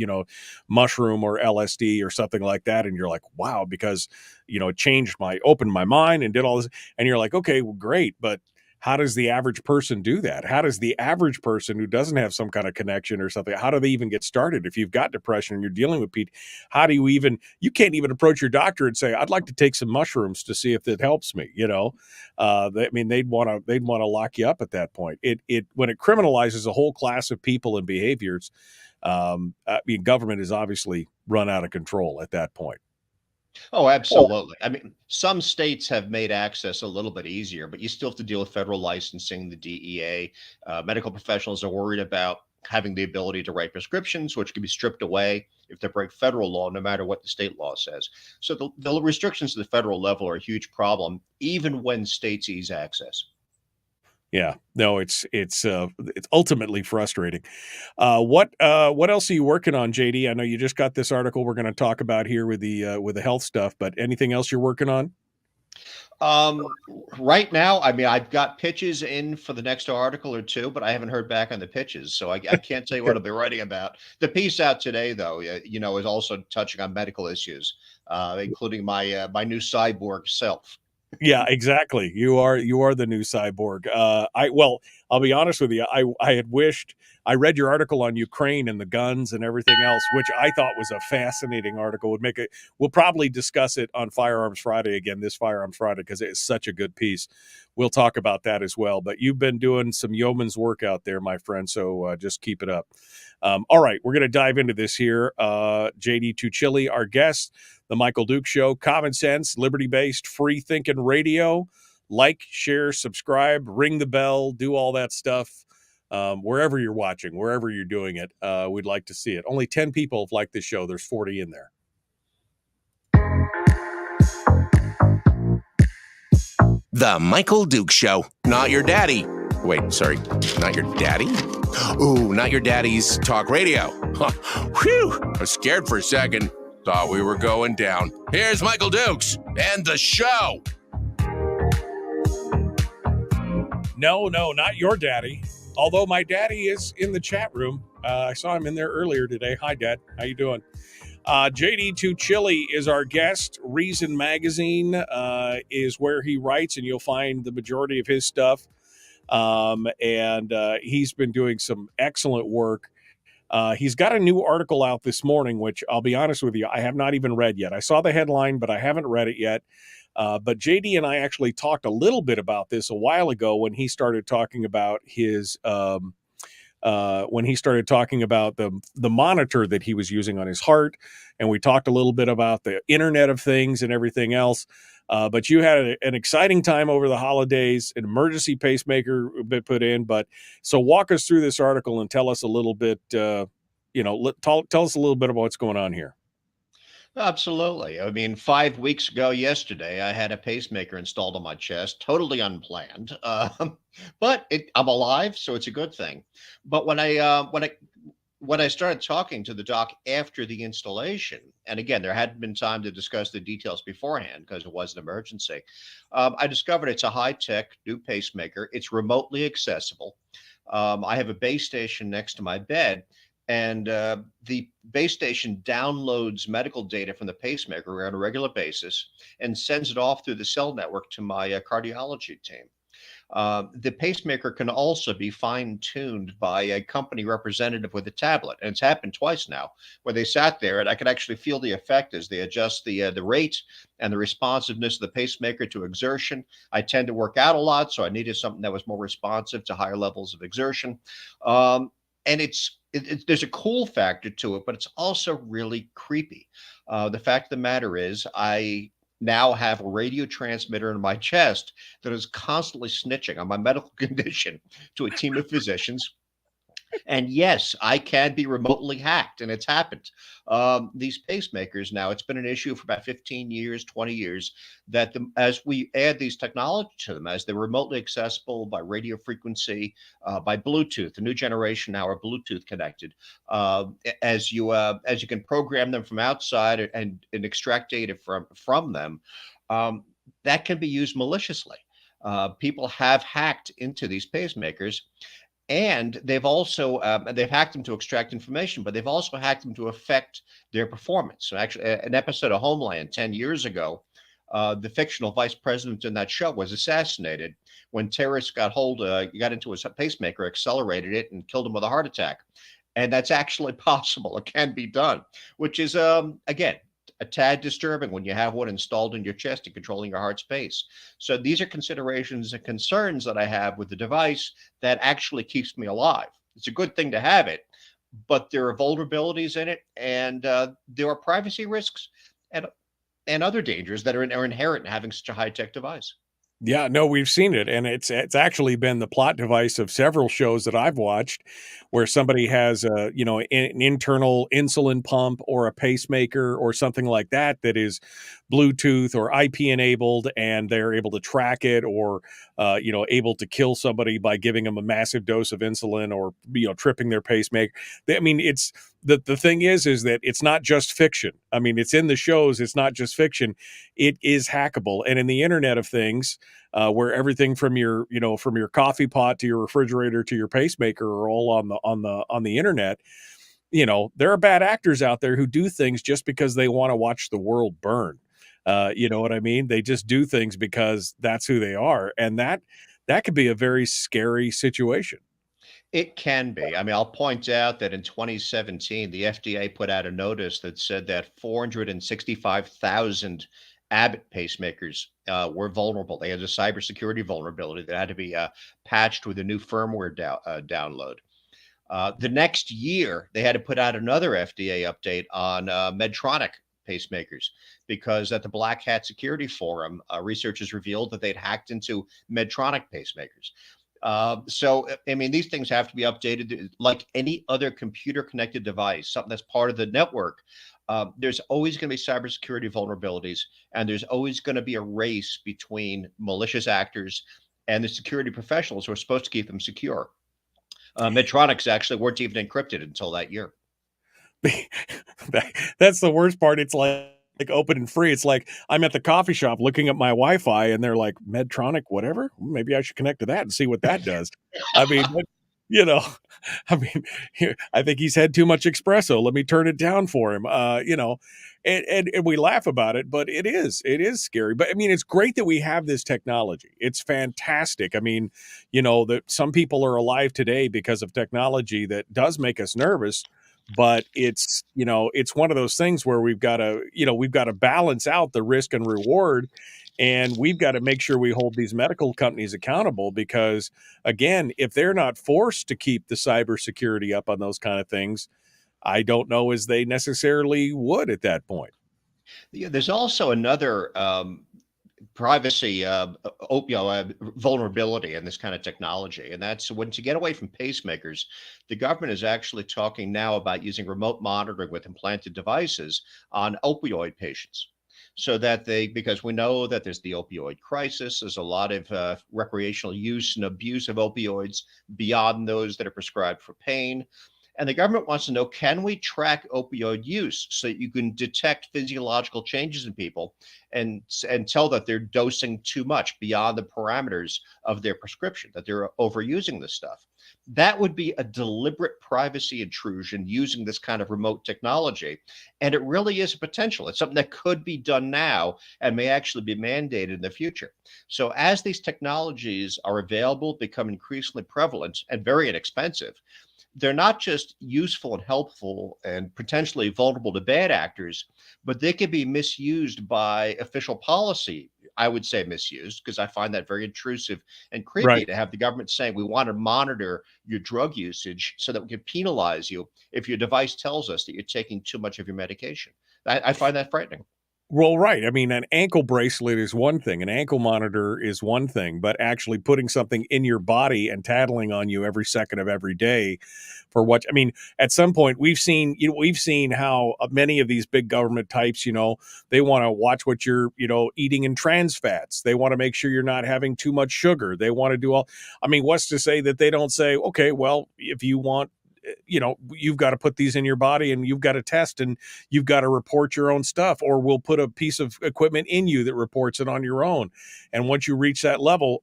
mushroom or LSD or something like that. And you're like, wow, because, it opened my mind and did all this. And you're like, okay, well, great. But how does the average person do that? How does the average person who doesn't have some kind of connection or something, how do they even get started? If you've got depression and you're dealing with PT, how do you can't even approach your doctor and say, I'd like to take some mushrooms to see if it helps me. They'd want to lock you up at that point. When it criminalizes a whole class of people and behaviors, government is obviously run out of control at that point. Oh, absolutely. I mean, some states have made access a little bit easier, but you still have to deal with federal licensing, the DEA. Medical professionals are worried about having the ability to write prescriptions, which can be stripped away if they break federal law, no matter what the state law says. So the restrictions at the federal level are a huge problem, even when states ease access. Yeah, no, it's ultimately frustrating. What else are you working on, JD? I know you just got this article we're going to talk about here with the health stuff, but anything else you're working on? Right now, I mean, I've got pitches in for the next article or two, but I haven't heard back on the pitches, so I can't tell you what I'll be writing about. The piece out today, though, is also touching on medical issues, including my new cyborg self. Yeah, exactly. You are the new cyborg. I'll be honest with you. I had wished I read your article on Ukraine and the guns and everything else, which I thought was a fascinating article. We'll probably discuss it on Firearms Friday again, this Firearms Friday, because it is such a good piece. We'll talk about that as well. But you've been doing some yeoman's work out there, my friend. So just keep it up. All right, we're going to dive into this here. JD Tuccille, our guest. The Michael Duke Show, common sense, liberty-based, free-thinking radio. Like, share, subscribe, ring the bell, do all that stuff. Wherever you're watching, wherever you're doing it, we'd like to see it. Only 10 people have liked this show. There's 40 in there. The Michael Duke Show. Not your daddy. Wait, sorry. Not your daddy? Ooh, not your daddy's talk radio. Huh. Whew. I was scared for a second. Thought we were going down. Here's Michael Dukes and the show. No, not your daddy. Although my daddy is in the chat room. I saw him in there earlier today. Hi, Dad. How you doing? JD Tuccille is our guest. Reason Magazine is where he writes, and you'll find the majority of his stuff. And he's been doing some excellent work. He's got a new article out this morning, which I'll be honest with you, I have not even read yet. I saw the headline, but I haven't read it yet. But JD and I actually talked a little bit about this a while ago when he started talking about his the monitor that he was using on his heart, and we talked a little bit about the Internet of Things and everything else. But you had an exciting time over the holidays, an emergency pacemaker been put in. But so walk us through this article and tell us a little bit, tell us a little bit about what's going on here. Absolutely. I mean, 5 weeks ago yesterday, I had a pacemaker installed on my chest, totally unplanned. But I'm alive, so it's a good thing. But when I started talking to the doc after the installation, and again, there hadn't been time to discuss the details beforehand because it was an emergency, I discovered it's a high-tech new pacemaker. It's remotely accessible. I have a base station next to my bed, and the base station downloads medical data from the pacemaker on a regular basis and sends it off through the cell network to my cardiology team. The pacemaker can also be fine-tuned by a company representative with a tablet. And it's happened twice now where they sat there and I could actually feel the effect as they adjust the rate and the responsiveness of the pacemaker to exertion. I tend to work out a lot, so I needed something that was more responsive to higher levels of exertion. And there's a cool factor to it, but it's also really creepy. The fact of the matter is I now have a radio transmitter in my chest that is constantly snitching on my medical condition to a team of physicians. And yes, I can be remotely hacked, and it's happened. These pacemakers now, it's been an issue for about 15 years, 20 years, that as we add these technology to them, as they're remotely accessible by radio frequency, by Bluetooth, the new generation now are Bluetooth connected, as you can program them from outside and extract data from them, that can be used maliciously. People have hacked into these pacemakers. And they've also they've hacked them to extract information, but they've also hacked them to affect their performance. So actually, an episode of Homeland 10 years ago, The fictional vice president in that show was assassinated when terrorists got into his pacemaker, accelerated it, and killed him with a heart attack. And that's actually possible. It can be done, which is, again, a tad disturbing when you have one installed in your chest and controlling your heart space. So these are considerations and concerns that I have with the device that actually keeps me alive. It's a good thing to have it, but there are vulnerabilities in it, and there are privacy risks and other dangers that are inherent in having such a high-tech device. Yeah, no, we've seen it, and it's actually been the plot device of several shows that I've watched, where somebody has an internal insulin pump or a pacemaker or something like that that is Bluetooth or IP enabled, and they're able to track it, or able to kill somebody by giving them a massive dose of insulin, or tripping their pacemaker. I mean, it's the thing is that it's not just fiction. I mean, it's in the shows. It's not just fiction. It is hackable, and in the Internet of Things, where everything from your coffee pot to your refrigerator to your pacemaker are all on the internet. There are bad actors out there who do things just because they want to watch the world burn. You know what I mean? They just do things because that's who they are, and that could be a very scary situation. It can be. I mean, I'll point out that in 2017, the FDA put out a notice that said that 465,000 Abbott pacemakers were vulnerable. They had a cybersecurity vulnerability that had to be patched with a new firmware download. The next year, they had to put out another FDA update on Medtronic pacemakers, because at the Black Hat Security Forum, researchers revealed that they'd hacked into Medtronic pacemakers. So, I mean, these things have to be updated like any other computer connected device, something that's part of the network. There's always going to be cybersecurity vulnerabilities, and there's always going to be a race between malicious actors and the security professionals who are supposed to keep them secure. Medtronics actually weren't even encrypted until that year. That's the worst part. It's like open and free. It's like I'm at the coffee shop looking at my Wi-Fi, and they're like, Medtronic, whatever. Maybe I should connect to that and see what that does. I mean, I think he's had too much espresso. Let me turn it down for him. And we laugh about it, but it is scary. But I mean, it's great that we have this technology. It's fantastic. I mean, that some people are alive today because of technology that does make us nervous. But it's one of those things where we've got to balance out the risk and reward, and we've got to make sure we hold these medical companies accountable, because again, if they're not forced to keep the cybersecurity up on those kind of things, I don't know as they necessarily would at that point. Yeah, there's also another privacy vulnerability in this kind of technology, and that's when to get away from pacemakers. The government is actually talking now about using remote monitoring with implanted devices on opioid patients, so that because we know that there's the opioid crisis, there's a lot of recreational use and abuse of opioids beyond those that are prescribed for pain. And the government wants to know, can we track opioid use so that you can detect physiological changes in people and tell that they're dosing too much beyond the parameters of their prescription, that they're overusing this stuff? That would be a deliberate privacy intrusion using this kind of remote technology. And it really is a potential. It's something that could be done now and may actually be mandated in the future. So as these technologies are available, become increasingly prevalent and very inexpensive, they're not just useful and helpful and potentially vulnerable to bad actors, but they can be misused by official policy. I would say misused, because I find that very intrusive and creepy, Right. to have the government saying we want to monitor your drug usage so that we can penalize you if your device tells us that you're taking too much of your medication. I find that frightening. Well, right. I mean, an ankle bracelet is one thing, an ankle monitor is one thing, but actually putting something in your body and tattling on you every second of every day for what, I mean, at some point we've seen how many of these big government types, they want to watch what you're, eating in trans fats. They want to make sure you're not having too much sugar. They want to do what's to say that they don't say, okay, well, if you want, you've got to put these in your body and you've got to test and you've got to report your own stuff, or we'll put a piece of equipment in you that reports it on your own. And once you reach that level,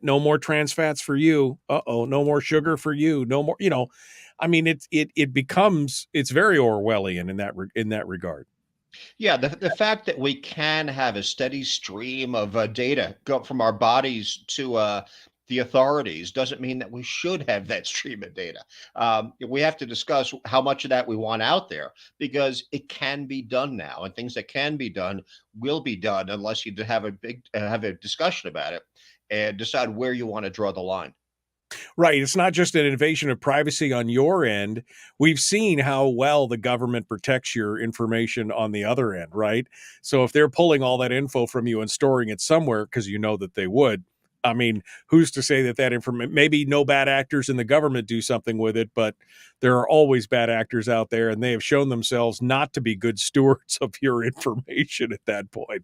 no more trans fats for you. No more sugar for you. No more, it's very Orwellian in that regard. Yeah, the fact that we can have a steady stream of data go from our bodies to the authorities doesn't mean that we should have that stream of data. We have to discuss how much of that we want out there because it can be done now, and things that can be done will be done unless you have have a discussion about it and decide where you want to draw the line. Right. It's not just an invasion of privacy on your end. We've seen how well the government protects your information on the other end, right? So if they're pulling all that info from you and storing it somewhere, because you know that they would, I mean, who's to say that that information, maybe no bad actors in the government do something with it, but there are always bad actors out there, and they have shown themselves not to be good stewards of your information at that point.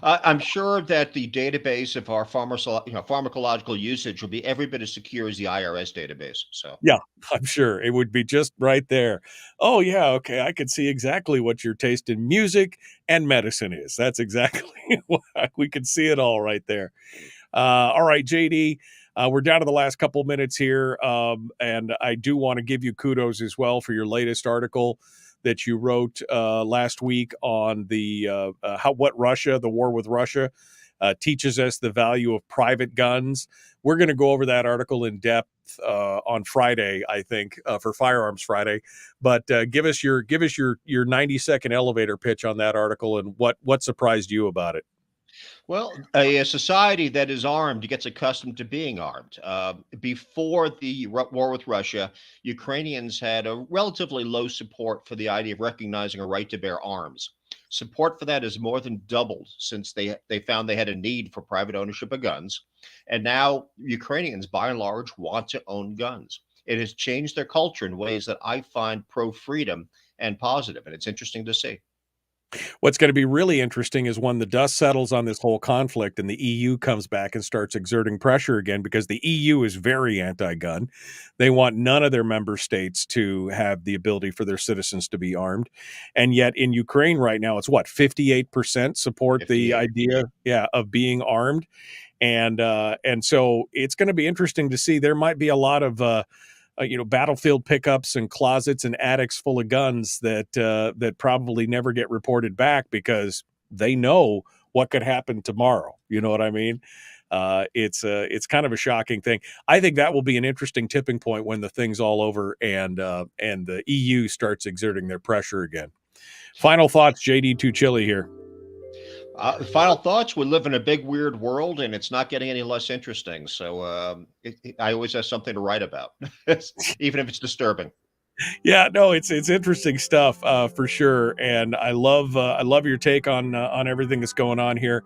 I'm sure that the database of our pharmacological usage will be every bit as secure as the IRS database. So, Yeah, I'm sure it would be just right there. Oh, yeah, okay, I could see exactly what your taste in music and medicine is. That's exactly what we could see it all right there. All right, JD, we're down to the last couple minutes here, and I do want to give you kudos as well for your latest article that you wrote last week on the the war with Russia teaches us the value of private guns. We're going to go over that article in depth on Friday, I think, for Firearms Friday. But give us your 90-second elevator pitch on that article and what surprised you about it. well, a society that is armed gets accustomed to being armed. Before the war with Russia, Ukrainians had a relatively low support for the idea of recognizing a right to bear arms. Support for that has more than doubled since they found they had a need for private ownership of guns, and now Ukrainians, by and large, want to own guns. It has changed their culture in ways that I find pro freedom and positive, and it's interesting to see. What's going to be really interesting is when the dust settles on this whole conflict and the EU comes back and starts exerting pressure again, because the EU is very anti-gun. They want none of their member states to have the ability for their citizens to be armed. And yet in Ukraine right now, it's what, 58% support the 58. idea, yeah, of being armed. And so it's going to be interesting to see. There might be a lot of battlefield pickups and closets and attics full of guns that probably never get reported back because they know what could happen tomorrow. You know what I mean? It's kind of a shocking thing. I think that will be an interesting tipping point when the thing's all over and the EU starts exerting their pressure again. Final thoughts, JD Tuccille here. Final thoughts. We live in a big, weird world, and it's not getting any less interesting. So I always have something to write about, even if it's disturbing. Yeah, no, it's interesting stuff for sure, and I love your take on everything that's going on here.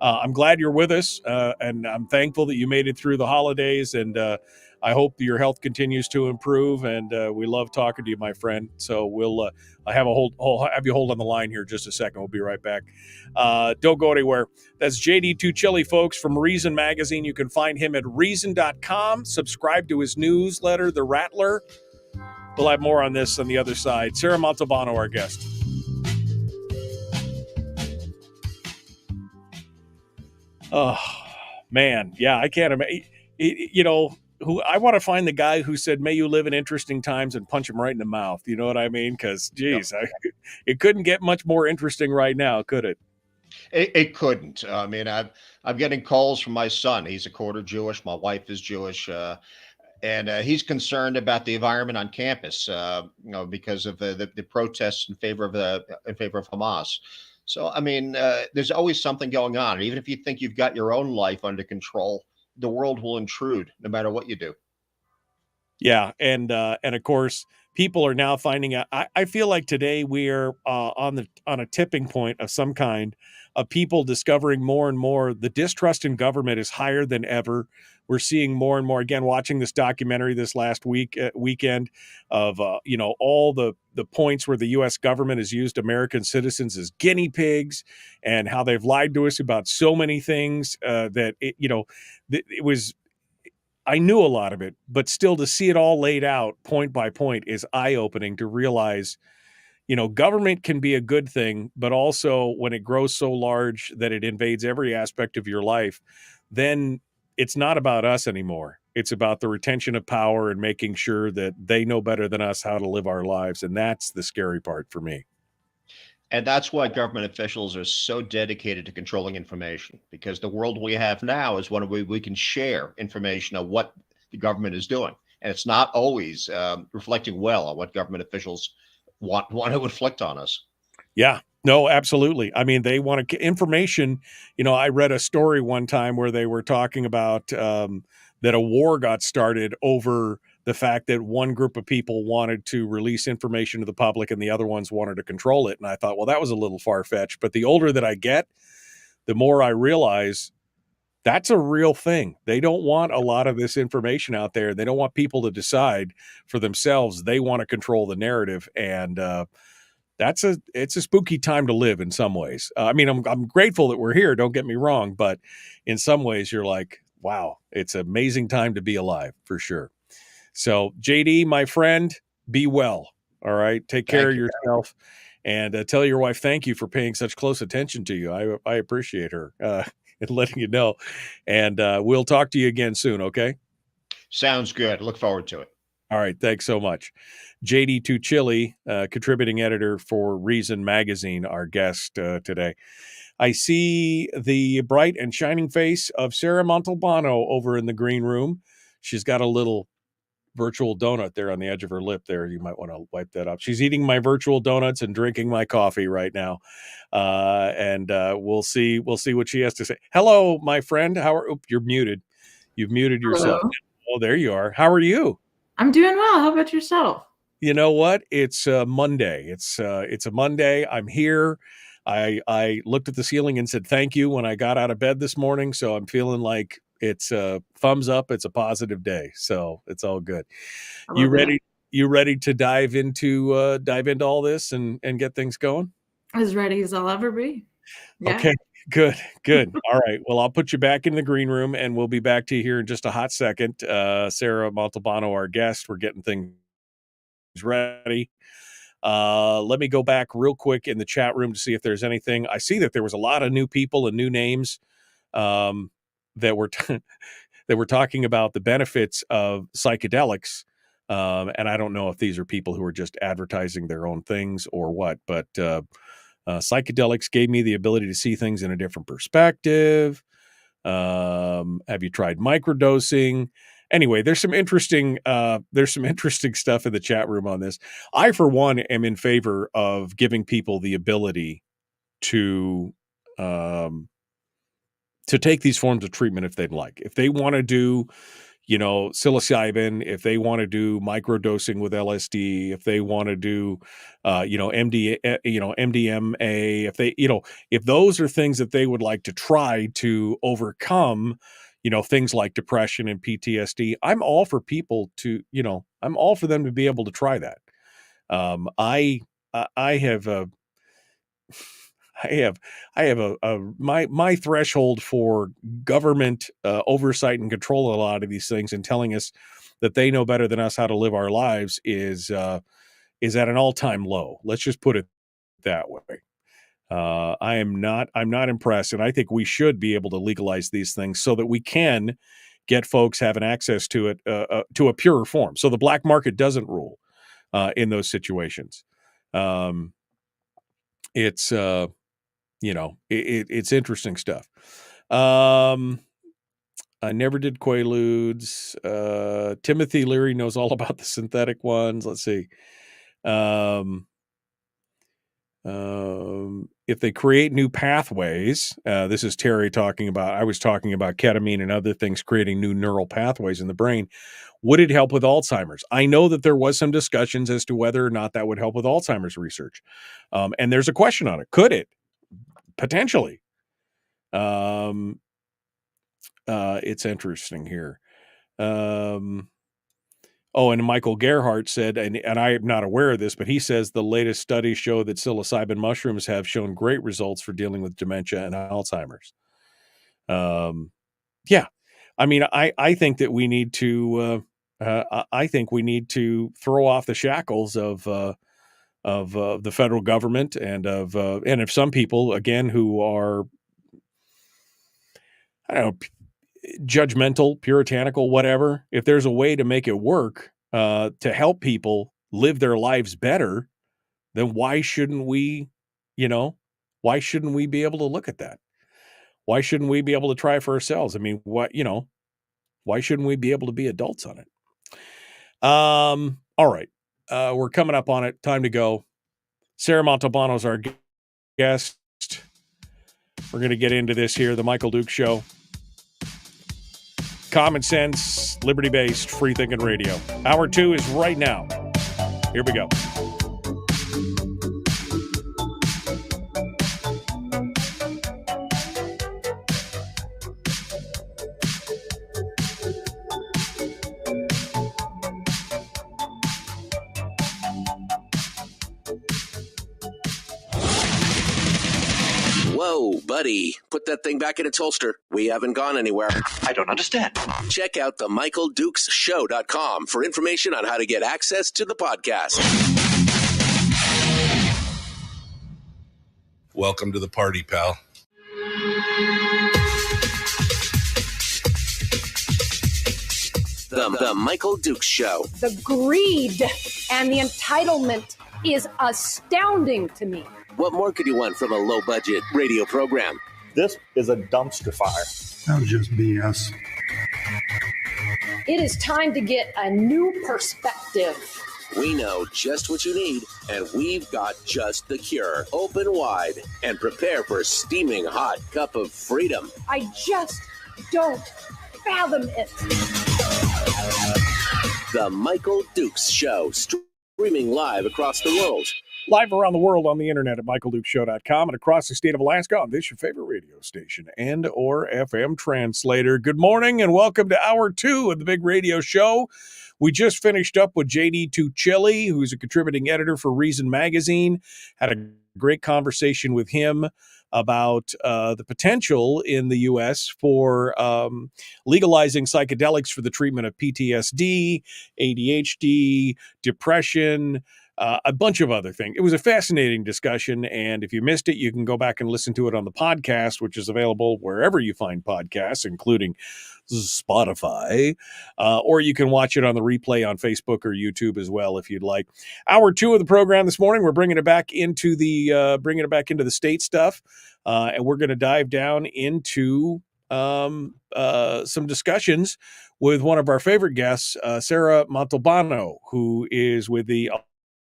I'm glad you're with us, and I'm thankful that you made it through the holidays, and I hope your health continues to improve. And we love talking to you, my friend. So we'll I have have you hold on the line here just a second. We'll be right back. Don't go anywhere. That's JD Tuccille, folks, from Reason Magazine. You can find him at reason.com. Subscribe to his newsletter, The Rattler. We'll have more on this on the other side. Sarah Montalbano, our guest. Oh, man. Yeah, I can't imagine. Who I want to find the guy who said, "May you live in interesting times," and punch him right in the mouth. You know what I mean? Because, geez, it couldn't get much more interesting right now, could it? It couldn't. I mean, I'm getting calls from my son. He's a quarter Jewish. My wife is Jewish. And he's concerned about the environment on campus, because of the protests in favor of Hamas. So, I mean, there's always something going on. And even if you think you've got your own life under control, the world will intrude no matter what you do. Yeah, and of course, people are now finding out. I feel like today we're on a tipping point of some kind of people discovering more and more the distrust in government is higher than ever. We're seeing more and more, again, watching this documentary this last weekend of all the points where the U.S. government has used American citizens as guinea pigs and how they've lied to us about so many things it was. I knew a lot of it, but still to see it all laid out point by point is eye-opening to realize, government can be a good thing, but also when it grows so large that it invades every aspect of your life, then it's not about us anymore. It's about the retention of power and making sure that they know better than us how to live our lives. And that's the scary part for me. And that's why government officials are so dedicated to controlling information, because the world we have now is one where we can share information on what the government is doing. And it's not always reflecting well on what government officials want to inflict on us. Yeah, no, absolutely. I mean, they want to information. I read a story one time where they were talking about that a war got started over the fact that one group of people wanted to release information to the public and the other ones wanted to control it. And I thought, well, that was a little far-fetched. But the older that I get, the more I realize that's a real thing. They don't want a lot of this information out there. They don't want people to decide for themselves. They want to control the narrative. And it's a spooky time to live in some ways. I mean, I'm grateful that we're here. Don't get me wrong. But in some ways, you're like, wow, it's an amazing time to be alive for sure. So, JD, my friend, be well. All right. Take care of yourself and tell your wife thank you for paying such close attention to you. I appreciate her and letting you know. And we'll talk to you again soon. Okay. Sounds good. Look forward to it. All right. Thanks so much. JD Tuccille, contributing editor for Reason Magazine, our guest today. I see the bright and shining face of Sarah Montalbano over in the green room. She's got a little virtual donut there on the edge of her lip there. You might want to wipe that up. She's eating my virtual donuts and drinking my coffee right now. And we'll see what she has to say. Hello, my friend. You're muted. You've muted yourself. Hello. Oh, there you are. How are you? I'm doing well. How about yourself? You know what? It's Monday. It's a Monday. I'm here. I looked at the ceiling and said thank you when I got out of bed this morning. So I'm feeling like it's a thumbs up. It's a positive day. So it's all good. You ready? You ready to dive into all this and get things going? As ready as I'll ever be. Yeah. Okay. Good. All right. Well, I'll put you back in the green room and we'll be back to you here in just a hot second. Sarah Montalbano, our guest, we're getting things ready. Let me go back real quick in the chat room to see if there's anything. I see that there was a lot of new people and new names that were talking about the benefits of psychedelics. And I don't know if these are people who are just advertising their own things or what, but psychedelics gave me the ability to see things in a different perspective. Have you tried microdosing? Anyway, there's some interesting stuff in the chat room on this. I, for one, am in favor of giving people the ability to take these forms of treatment if they'd like. If they want to do, psilocybin, if they want to do microdosing with LSD, if they want to do, MDMA, if those are things that they would like to try to overcome, things like depression and PTSD, I'm all for people to, I'm all for them to be able to try that. I have my threshold for government oversight and control of a lot of these things and telling us that they know better than us how to live our lives is at an all-time low. Let's just put it that way. I'm not impressed, and I think we should be able to legalize these things so that we can get folks having access to it to a purer form, so the black market doesn't rule in those situations. It's it's interesting stuff. I never did Quaaludes. Timothy Leary knows all about the synthetic ones. Let's see. If they create new pathways, this is Terry talking about, I was talking about ketamine and other things creating new neural pathways in the brain. Would it help with Alzheimer's? I know that there was some discussions as to whether or not that would help with Alzheimer's research. And there's a question on it. Could it? Potentially. It's interesting here. And Michael Gerhardt said, and I am not aware of this, but he says the latest studies show that psilocybin mushrooms have shown great results for dealing with dementia and Alzheimer's. Yeah. I mean, I think that we need to, throw off the shackles of the federal government and of some people, again, who are, I don't know, judgmental, puritanical, whatever. If there's a way to make it work to help people live their lives better, then why shouldn't we You know, why shouldn't we be able to look at that? Why shouldn't we be able to try for ourselves? I mean, why shouldn't we be able to be adults on it? All right. We're coming up on it. Time to go. Sarah Montalbano is our guest. We're going to get into this here. The Michael Duke Show. Common sense, liberty-based, free-thinking radio. Hour 2 is right now. Here we go. Whoa, buddy. Put that thing back in its holster. We haven't gone anywhere. I don't understand. Check out the MichaelDukesShow.com for information on how to get access to the podcast. Welcome to the party, pal. The Michael Dukes Show. The greed and the entitlement is astounding to me. What more could you want from a low-budget radio program? This is a dumpster fire. That was just BS. It is time to get a new perspective. We know just what you need, and we've got just the cure. Open wide and prepare for a steaming hot cup of freedom. I just don't fathom it. The Michael Dukes Show, streaming live across the world. Live around the world on the internet at michaeldukeshow.com and across the state of Alaska on this, your favorite radio station and or FM translator. Good morning and welcome to Hour 2 of the Big Radio Show. We just finished up with JD Tuccille, who's a contributing editor for Reason Magazine. Had a great conversation with him about the potential in the U.S. for legalizing psychedelics for the treatment of PTSD, ADHD, depression, a bunch of other things. It was a fascinating discussion, and if you missed it, you can go back and listen to it on the podcast, which is available wherever you find podcasts, including Spotify, or you can watch it on the replay on Facebook or YouTube as well, if you'd like. Hour 2 of the program this morning, we're bringing it back into the state stuff, and we're going to dive down into some discussions with one of our favorite guests, Sarah Montalbano, who is with the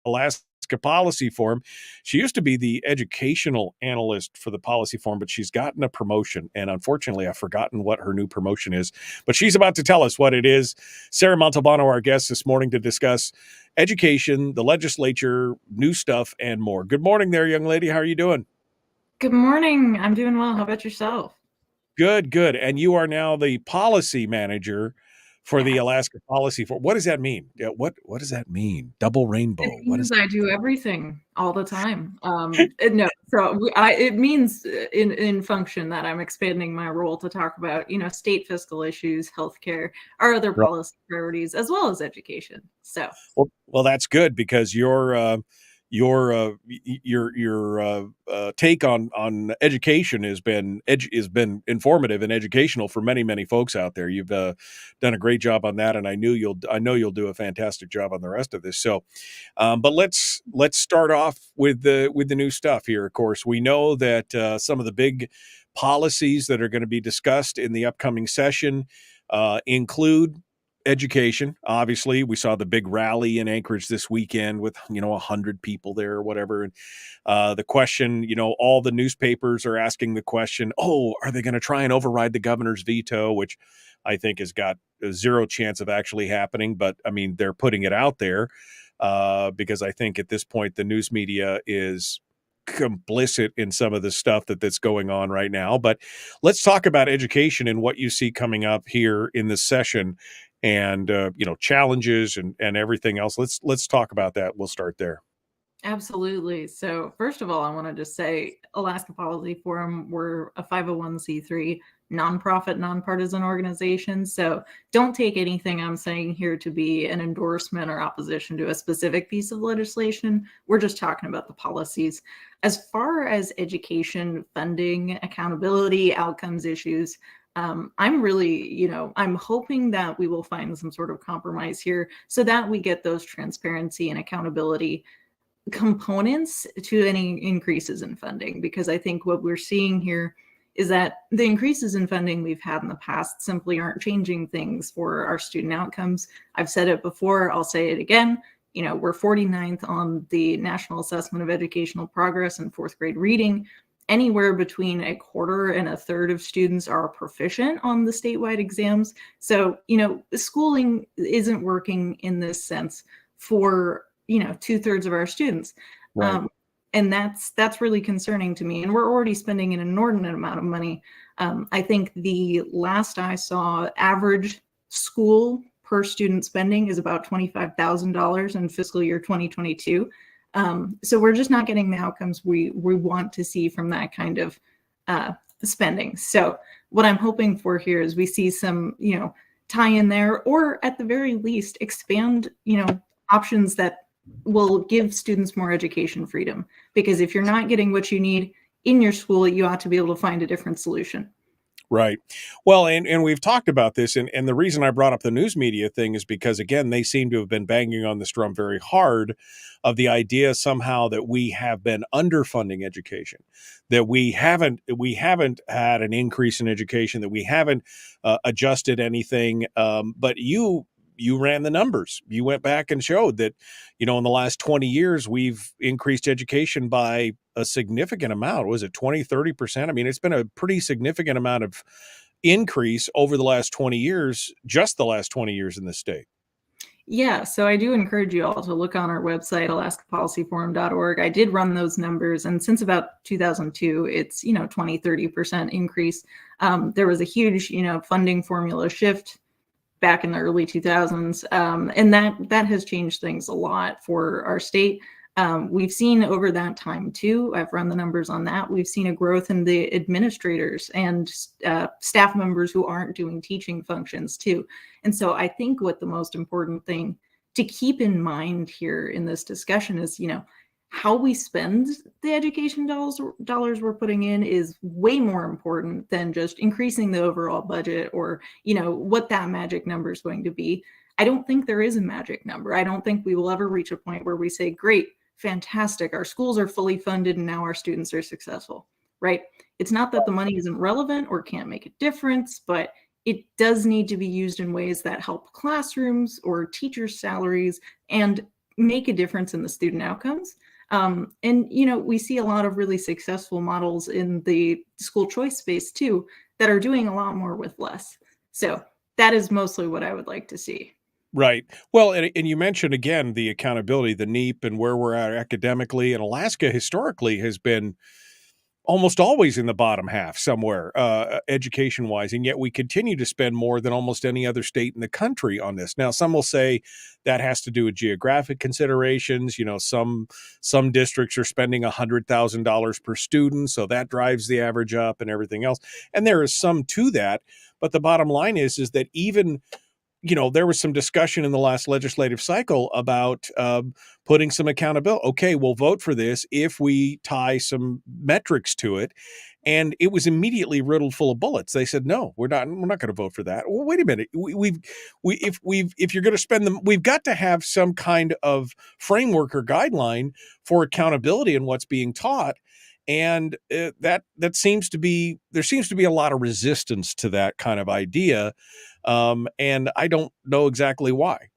Alaska Policy Forum. She used to be the educational analyst for the Policy Forum, but she's gotten a promotion. And unfortunately, I've forgotten what her new promotion is. But she's about to tell us what it is. Sarah Montalbano, our guest this morning to discuss education, the legislature, new stuff, and more. Good morning there, young lady. How are you doing? Good morning. I'm doing well. How about yourself? Good, good. And you are now the policy manager for the Alaska Policy Forum. What does that mean? Yeah, what does that mean? Double rainbow. It means I do everything all the time. No, so it means in function that I'm expanding my role to talk about, state fiscal issues, healthcare, our other policy priorities, as well as education. So, well, that's good because your take on education has been informative and educational for many folks out there. You've done a great job on that, and I know you'll do a fantastic job on the rest of this. So, but let's start off with the new stuff here. Of course, we know that some of the big policies that are going to be discussed in the upcoming session include education. Obviously, we saw the big rally in Anchorage this weekend with 100 people there or whatever, and the question, all the newspapers are asking the question, are they going to try and override the governor's veto, which I think has got zero chance of actually happening, but I mean, they're putting it out there because I think at this point the news media is complicit in some of the stuff that's going on right now. But let's talk about education and what you see coming up here in this session, and challenges and everything else. Let's talk about that. We'll start there. Absolutely. So first of all, I want to just say Alaska Policy Forum, we're a 501c3 nonprofit, nonpartisan organization. So don't take anything I'm saying here to be an endorsement or opposition to a specific piece of legislation. We're just talking about the policies. As far as education, funding, accountability, outcomes issues, I'm really, I'm hoping that we will find some sort of compromise here so that we get those transparency and accountability components to any increases in funding, because I think what we're seeing here is that the increases in funding we've had in the past simply aren't changing things for our student outcomes. I've said it before, I'll say it again. We're 49th on the National Assessment of Educational Progress in fourth grade reading. Anywhere between a quarter and a third of students are proficient on the statewide exams. So, schooling isn't working in this sense for, 2/3 of our students. Right. And that's really concerning to me. And we're already spending an inordinate amount of money. I think the last I saw, average school per student spending is about $25,000 in fiscal year 2022. So we're just not getting the outcomes we want to see from that kind of spending. So what I'm hoping for here is we see some, tie in there, or at the very least expand, options that will give students more education freedom. Because if you're not getting what you need in your school, you ought to be able to find a different solution. Right. Well, and we've talked about this, and the reason I brought up the news media thing is because, again, they seem to have been banging on this drum very hard of the idea somehow that we have been underfunding education, that we haven't had an increase in education, that we haven't adjusted anything. But you ran the numbers. You went back and showed that, in the last 20 years, we've increased education by a significant amount. Was it 20, 30%? I mean, it's been a pretty significant amount of increase over the last 20 years, just the last 20 years in the state. Yeah, so I do encourage you all to look on our website, alaskapolicyforum.org. I did run those numbers, and since about 2002, it's 20, 30% increase. There was a huge funding formula shift back in the early 2000s, and that has changed things a lot for our state. We've seen over that time too, I've run the numbers on that, we've seen a growth in the administrators and staff members who aren't doing teaching functions too. And so I think what the most important thing to keep in mind here in this discussion is, how we spend the education dollars we're putting in is way more important than just increasing the overall budget or, what that magic number is going to be. I don't think there is a magic number. I don't think we will ever reach a point where we say, great, fantastic, our schools are fully funded and now our students are successful, right? It's not that the money isn't relevant or can't make a difference, but it does need to be used in ways that help classrooms or teachers' salaries and make a difference in the student outcomes. And, we see a lot of really successful models in the school choice space too, that are doing a lot more with less. So that is mostly what I would like to see. Right. Well, and you mentioned again, the accountability, the NEAP and where we're at academically, and Alaska historically has been almost always in the bottom half somewhere, education wise. And yet we continue to spend more than almost any other state in the country on this. Now, some will say that has to do with geographic considerations. Some districts are spending $100,000 per student, so that drives the average up and everything else. And there is some to that. But the bottom line is that even there was some discussion in the last legislative cycle about putting some accountability. Okay, we'll vote for this if we tie some metrics to it. And it was immediately riddled full of bullets. They said, no, we're not going to vote for that. Well, wait a minute. If you're going to spend them, we've got to have some kind of framework or guideline for accountability in what's being taught. And there seems to be a lot of resistance to that kind of idea. And I don't know exactly why.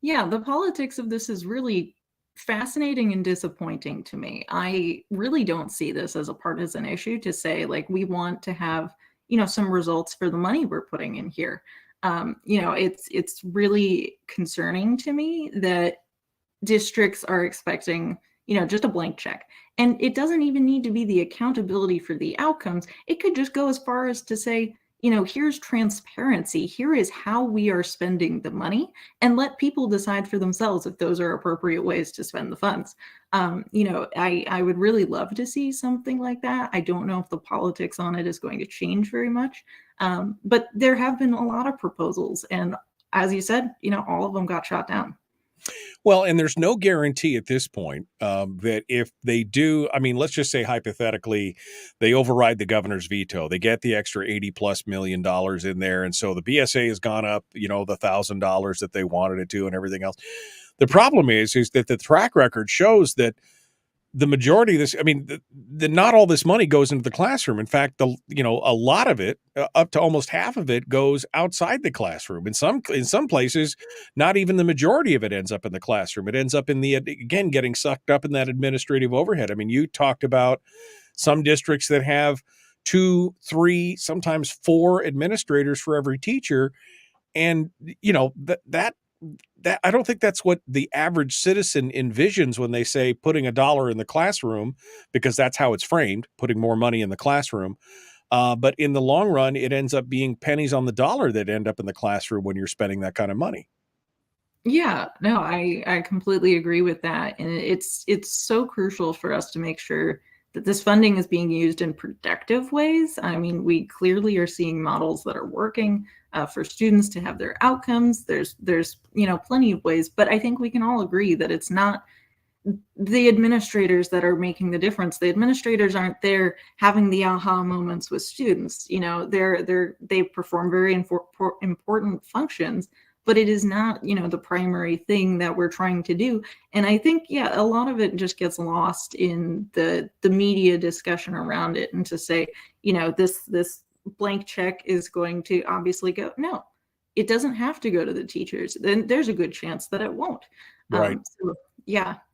Yeah, the politics of this is really fascinating and disappointing to me. I really don't see this as a partisan issue to say, like, we want to have, some results for the money we're putting in here. It's really concerning to me that districts are expecting, just a blank check. And it doesn't even need to be the accountability for the outcomes. It could just go as far as to say, here's transparency. Here is how we are spending the money, and let people decide for themselves if those are appropriate ways to spend the funds. I would really love to see something like that. I don't know if the politics on it is going to change very much, but there have been a lot of proposals. And as you said, all of them got shot down. Well, and there's no guarantee at this point that if they do, I mean, let's just say hypothetically, they override the governor's veto, they get the extra $80+ million in there. And so the BSA has gone up, the $1,000 that they wanted it to and everything else. The problem is that the track record shows that the majority of this, I mean, not all this money goes into the classroom. In fact, a lot of it, up to almost half of it, goes outside the classroom. In some places, not even the majority of it ends up in the classroom. It ends up getting sucked up in that administrative overhead. I mean, you talked about some districts that have 2, 3, sometimes 4 administrators for every teacher, and that I don't think that's what the average citizen envisions when they say putting $1 in the classroom, because that's how it's framed, putting more money in the classroom. But in the long run, it ends up being pennies on the dollar that end up in the classroom when you're spending that kind of money. Yeah, no, I completely agree with that. And it's so crucial for us to make sure that this funding is being used in productive ways. I mean, we clearly are seeing models that are working for students to have their outcomes. There's plenty of ways, but I think we can all agree that it's not the administrators that are making the difference. The administrators aren't there having the aha moments with students. They perform very important functions, but it is not, the primary thing that we're trying to do. And I think, a lot of it just gets lost in the media discussion around it, and to say, this blank check is going to obviously go. No, it doesn't have to go to the teachers. Then there's a good chance that it won't. Right.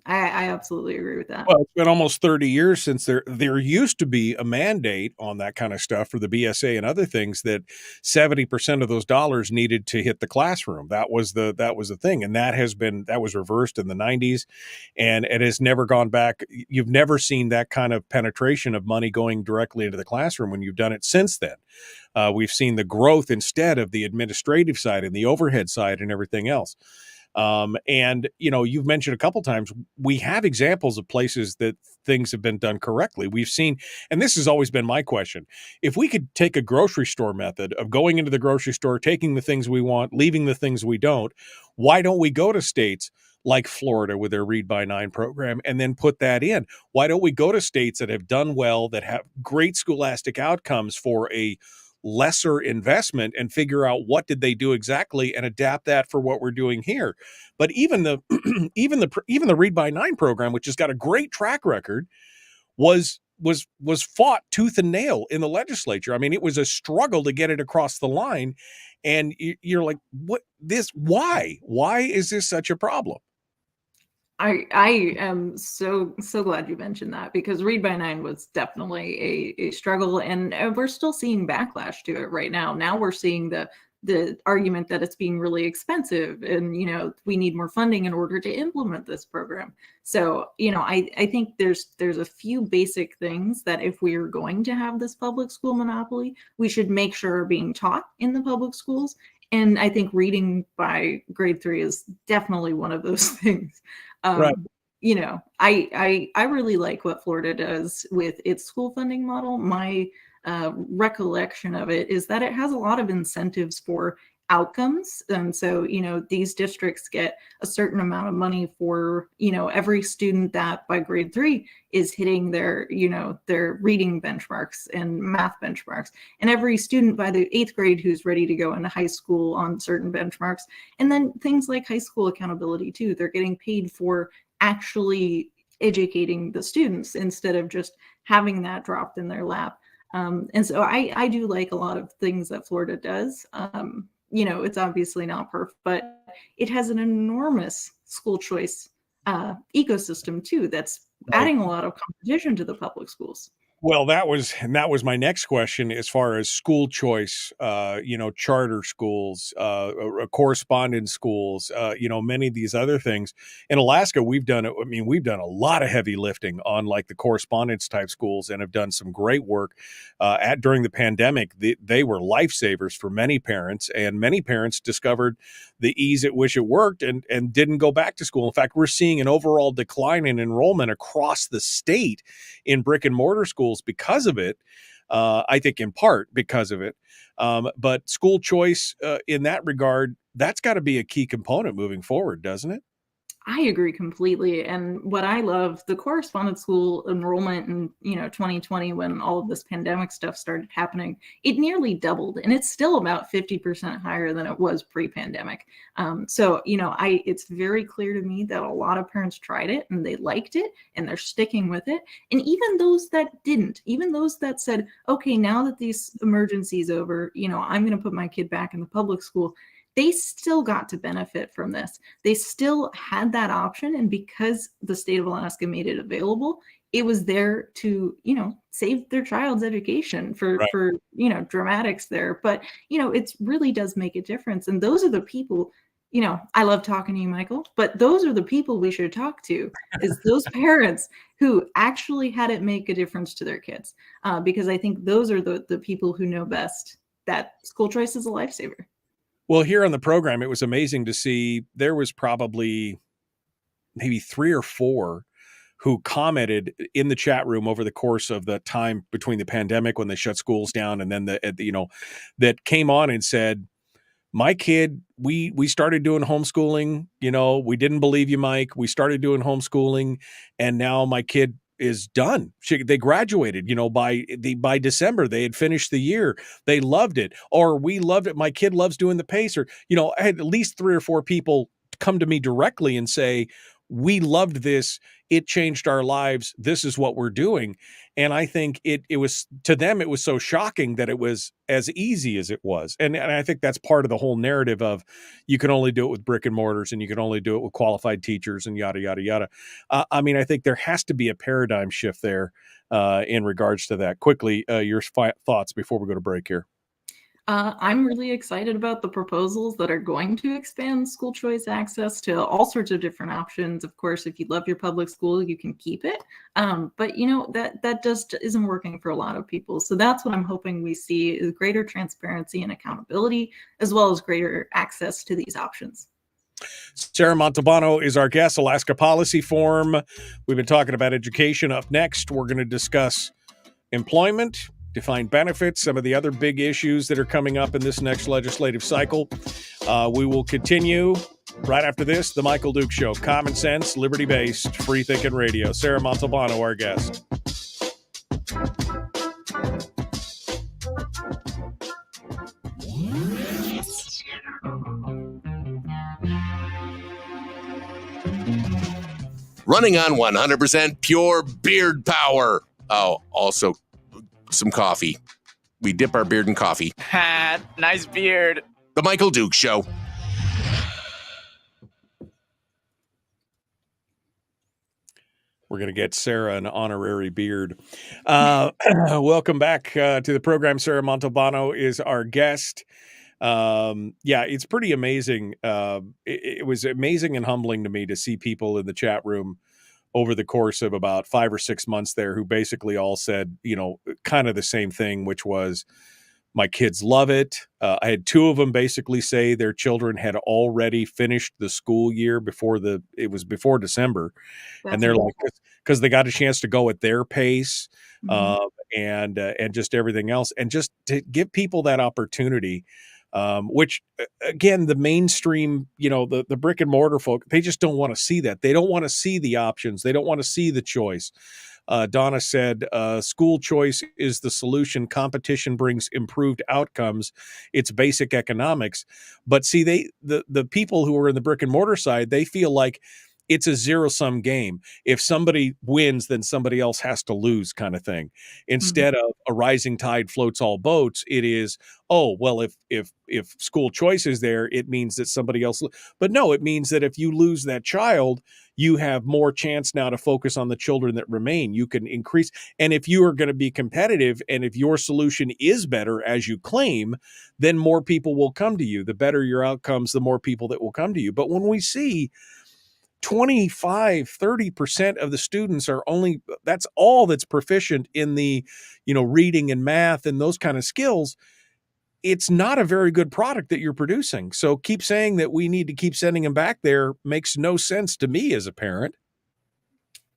I absolutely agree with that. Well, it's been almost 30 years since there used to be a mandate on that kind of stuff for the BSA and other things, that 70% of those dollars needed to hit the classroom. That was the thing. And that was reversed in the 90s, and it has never gone back. You've never seen that kind of penetration of money going directly into the classroom when you've done it since then. We've seen the growth instead of the administrative side and the overhead side and everything else. And you've mentioned a couple times, we have examples of places that things have been done correctly. We've seen, and this has always been my question, if we could take a grocery store method of going into the grocery store, taking the things we want, leaving the things we don't, why don't we go to states like Florida with their Read by 9 program and then put that in? Why don't we go to states that have done well, that have great scholastic outcomes for a lesser investment, and figure out what did they do exactly and adapt that for what we're doing here? But even the Read by 9 program, which has got a great track record, was fought tooth and nail in the legislature. I mean, it was a struggle to get it across the line, and you're like, why is this such a problem? I am so glad you mentioned that, because Read by 9 was definitely a struggle, and we're still seeing backlash to it right now. Now we're seeing the argument that it's being really expensive, and we need more funding in order to implement this program. So I think there's a few basic things that if we are going to have this public school monopoly, we should make sure are being taught in the public schools. And I think reading by grade 3 is definitely one of those things. Right. I really like what Florida does with its school funding model. My recollection of it is that it has a lot of incentives for outcomes. And so, these districts get a certain amount of money for, every student that by grade 3 is hitting their, their reading benchmarks and math benchmarks. And every student by the 8th grade who's ready to go into high school on certain benchmarks. And then things like high school accountability too. They're getting paid for actually educating the students instead of just having that dropped in their lap. And so I do like a lot of things that Florida does. It's obviously not perfect, but it has an enormous school choice ecosystem too, that's adding a lot of competition to the public schools. Well, that was my next question as far as school choice, charter schools, correspondence schools, many of these other things. In Alaska, we've done a lot of heavy lifting on like the correspondence type schools, and have done some great work during the pandemic. They were lifesavers for many parents, and many parents discovered the ease at which it worked and didn't go back to school. In fact, we're seeing an overall decline in enrollment across the state in brick and mortar schools because of it. I think in part because of it. But school choice in that regard, that's got to be a key component moving forward, doesn't it? I agree completely. And what I love, the correspondence school enrollment in, 2020, when all of this pandemic stuff started happening, it nearly doubled, and it's still about 50% higher than it was pre-pandemic. So, it's very clear to me that a lot of parents tried it and they liked it and they're sticking with it. And even those that didn't, even those that said, okay, now that these emergency is over, I'm going to put my kid back in the public school, they still got to benefit from this. They still had that option. And because the state of Alaska made it available, it was there to, save their child's education for dramatics there. But, it really does make a difference. And those are the people, I love talking to you, Michael, but those are the people we should talk to, is those parents who actually had it make a difference to their kids. Because I think those are the people who know best that school choice is a lifesaver. Well, here on the program, it was amazing to see there was probably maybe 3 or 4 who commented in the chat room over the course of the time between the pandemic when they shut schools down, and then that came on and said, my kid, we started doing homeschooling, we didn't believe you, Mike. We started doing homeschooling, and now my kid is done. They graduated, by December, they had finished the year. They loved it, or we loved it. My kid loves doing the pace, or, I had at least 3 or 4 people come to me directly and say, we loved this. It changed our lives. This is what we're doing. And I think it was, to them, it was so shocking that it was as easy as it was. And I think that's part of the whole narrative of you can only do it with brick and mortars, and you can only do it with qualified teachers, and yada, yada, yada. I think there has to be a paradigm shift there in regards to that. Quickly, your thoughts before we go to break here. I'm really excited about the proposals that are going to expand school choice access to all sorts of different options. Of course, if you love your public school, you can keep it. But that just isn't working for a lot of people. So that's what I'm hoping we see, is greater transparency and accountability, as well as greater access to these options. Sarah Montalbano is our guest, Alaska Policy Forum. We've been talking about education. Up next, we're going to discuss employment, defined benefits, some of the other big issues that are coming up in this next legislative cycle. We will continue right after this, The Michael Duke Show. Common sense, liberty-based, free-thinking radio. Sarah Montalbano, our guest. Running on 100% pure beard power. Oh, also some coffee. We dip our beard in coffee. Nice beard. The Michael Duke Show. We're going to get Sarah an honorary beard. Welcome back to the program. Sarah Montalbano is our guest. It's pretty amazing. It was amazing and humbling to me to see people in the chat room over the course of about 5 or 6 months there who basically all said, kind of the same thing, which was, my kids love it. I had 2 of them basically say their children had already finished the school year before December. That's, and they're like, because they got a chance to go at their pace, and just everything else. And just to give people that opportunity, which again, the mainstream, the brick and mortar folk, they just don't want to see that. They don't want to see the options. They don't want to see the choice. Donna said, school choice is the solution. Competition brings improved outcomes. It's basic economics. But see, the people who are in the brick and mortar side, they feel like it's a zero-sum game. If somebody wins, then somebody else has to lose, kind of thing. Instead of a rising tide floats all boats, it is, oh, well, if school choice is there, it means that somebody else. But no, it means that if you lose that child, you have more chance now to focus on the children that remain. You can increase. And if you are going to be competitive, and if your solution is better, as you claim, then more people will come to you. The better your outcomes, the more people that will come to you. But when we see 25-30% of the students are that's all that's proficient in the, reading and math and those kind of skills, it's not a very good product that you're producing. So keep saying that we need to keep sending them back there makes no sense to me as a parent.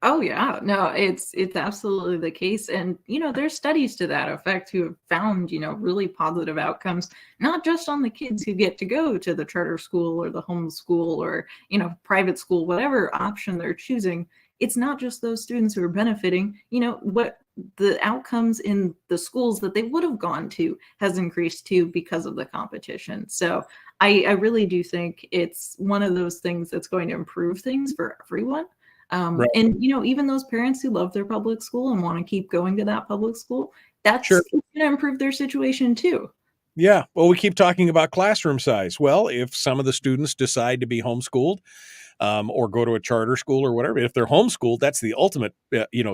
Oh yeah, no, it's absolutely the case, and there's studies to that effect who have found really positive outcomes, not just on the kids who get to go to the charter school or the homeschool or private school, whatever option they're choosing. It's not just those students who are benefiting. What the outcomes in the schools that they would have gone to has increased too because of the competition. So I really do think it's one of those things that's going to improve things for everyone. Right. And even those parents who love their public school and want to keep going to that public school, that's Sure. going to improve their situation too. Yeah. Well, we keep talking about classroom size. Well, if some of the students decide to be homeschooled, or go to a charter school or whatever, if they're homeschooled, that's the ultimate,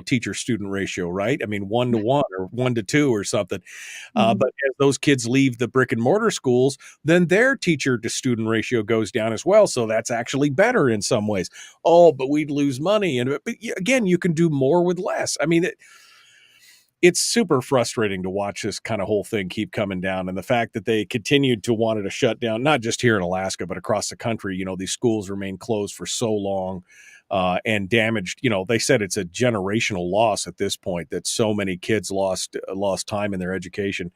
teacher-student ratio, right? I mean, 1-to-1 or 1-to-2 or something. But as those kids leave the brick and mortar schools, then their teacher-to-student ratio goes down as well. So that's actually better in some ways. Oh, but we'd lose money. But again, you can do more with less. I mean, it's super frustrating to watch this kind of whole thing keep coming down. And the fact that they continued to want to shut down, not just here in Alaska, but across the country, these schools remain closed for so long and damaged. They said it's a generational loss at this point, that so many kids lost time in their education.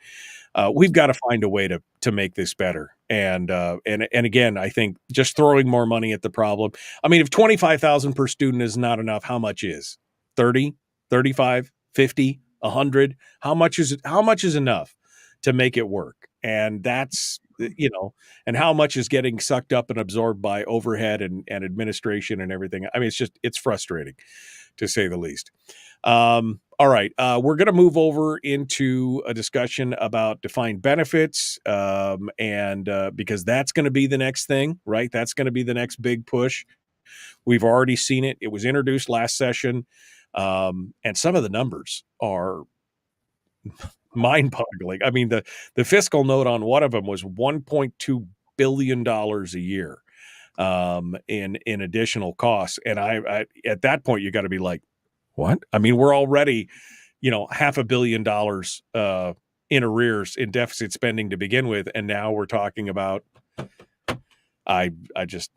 We've got to find a way to make this better. And again, I think just throwing more money at the problem. I mean, if $25,000 per student is not enough, how much is 30, 35, 50? 100? How much is enough to make it work? And that's, and how much is getting sucked up and absorbed by overhead and administration and everything. I mean, it's frustrating to say the least. All right. We're going to move over into a discussion about defined benefits. And because that's going to be the next thing, right? That's going to be the next big push. We've already seen it. It was introduced last session. And some of the numbers are mind-boggling. I mean, the fiscal note on one of them was $1.2 billion a year in additional costs. And I at that point, you got to be like, what? I mean, we're already, $500 million in arrears in deficit spending to begin with. And now we're talking about, I just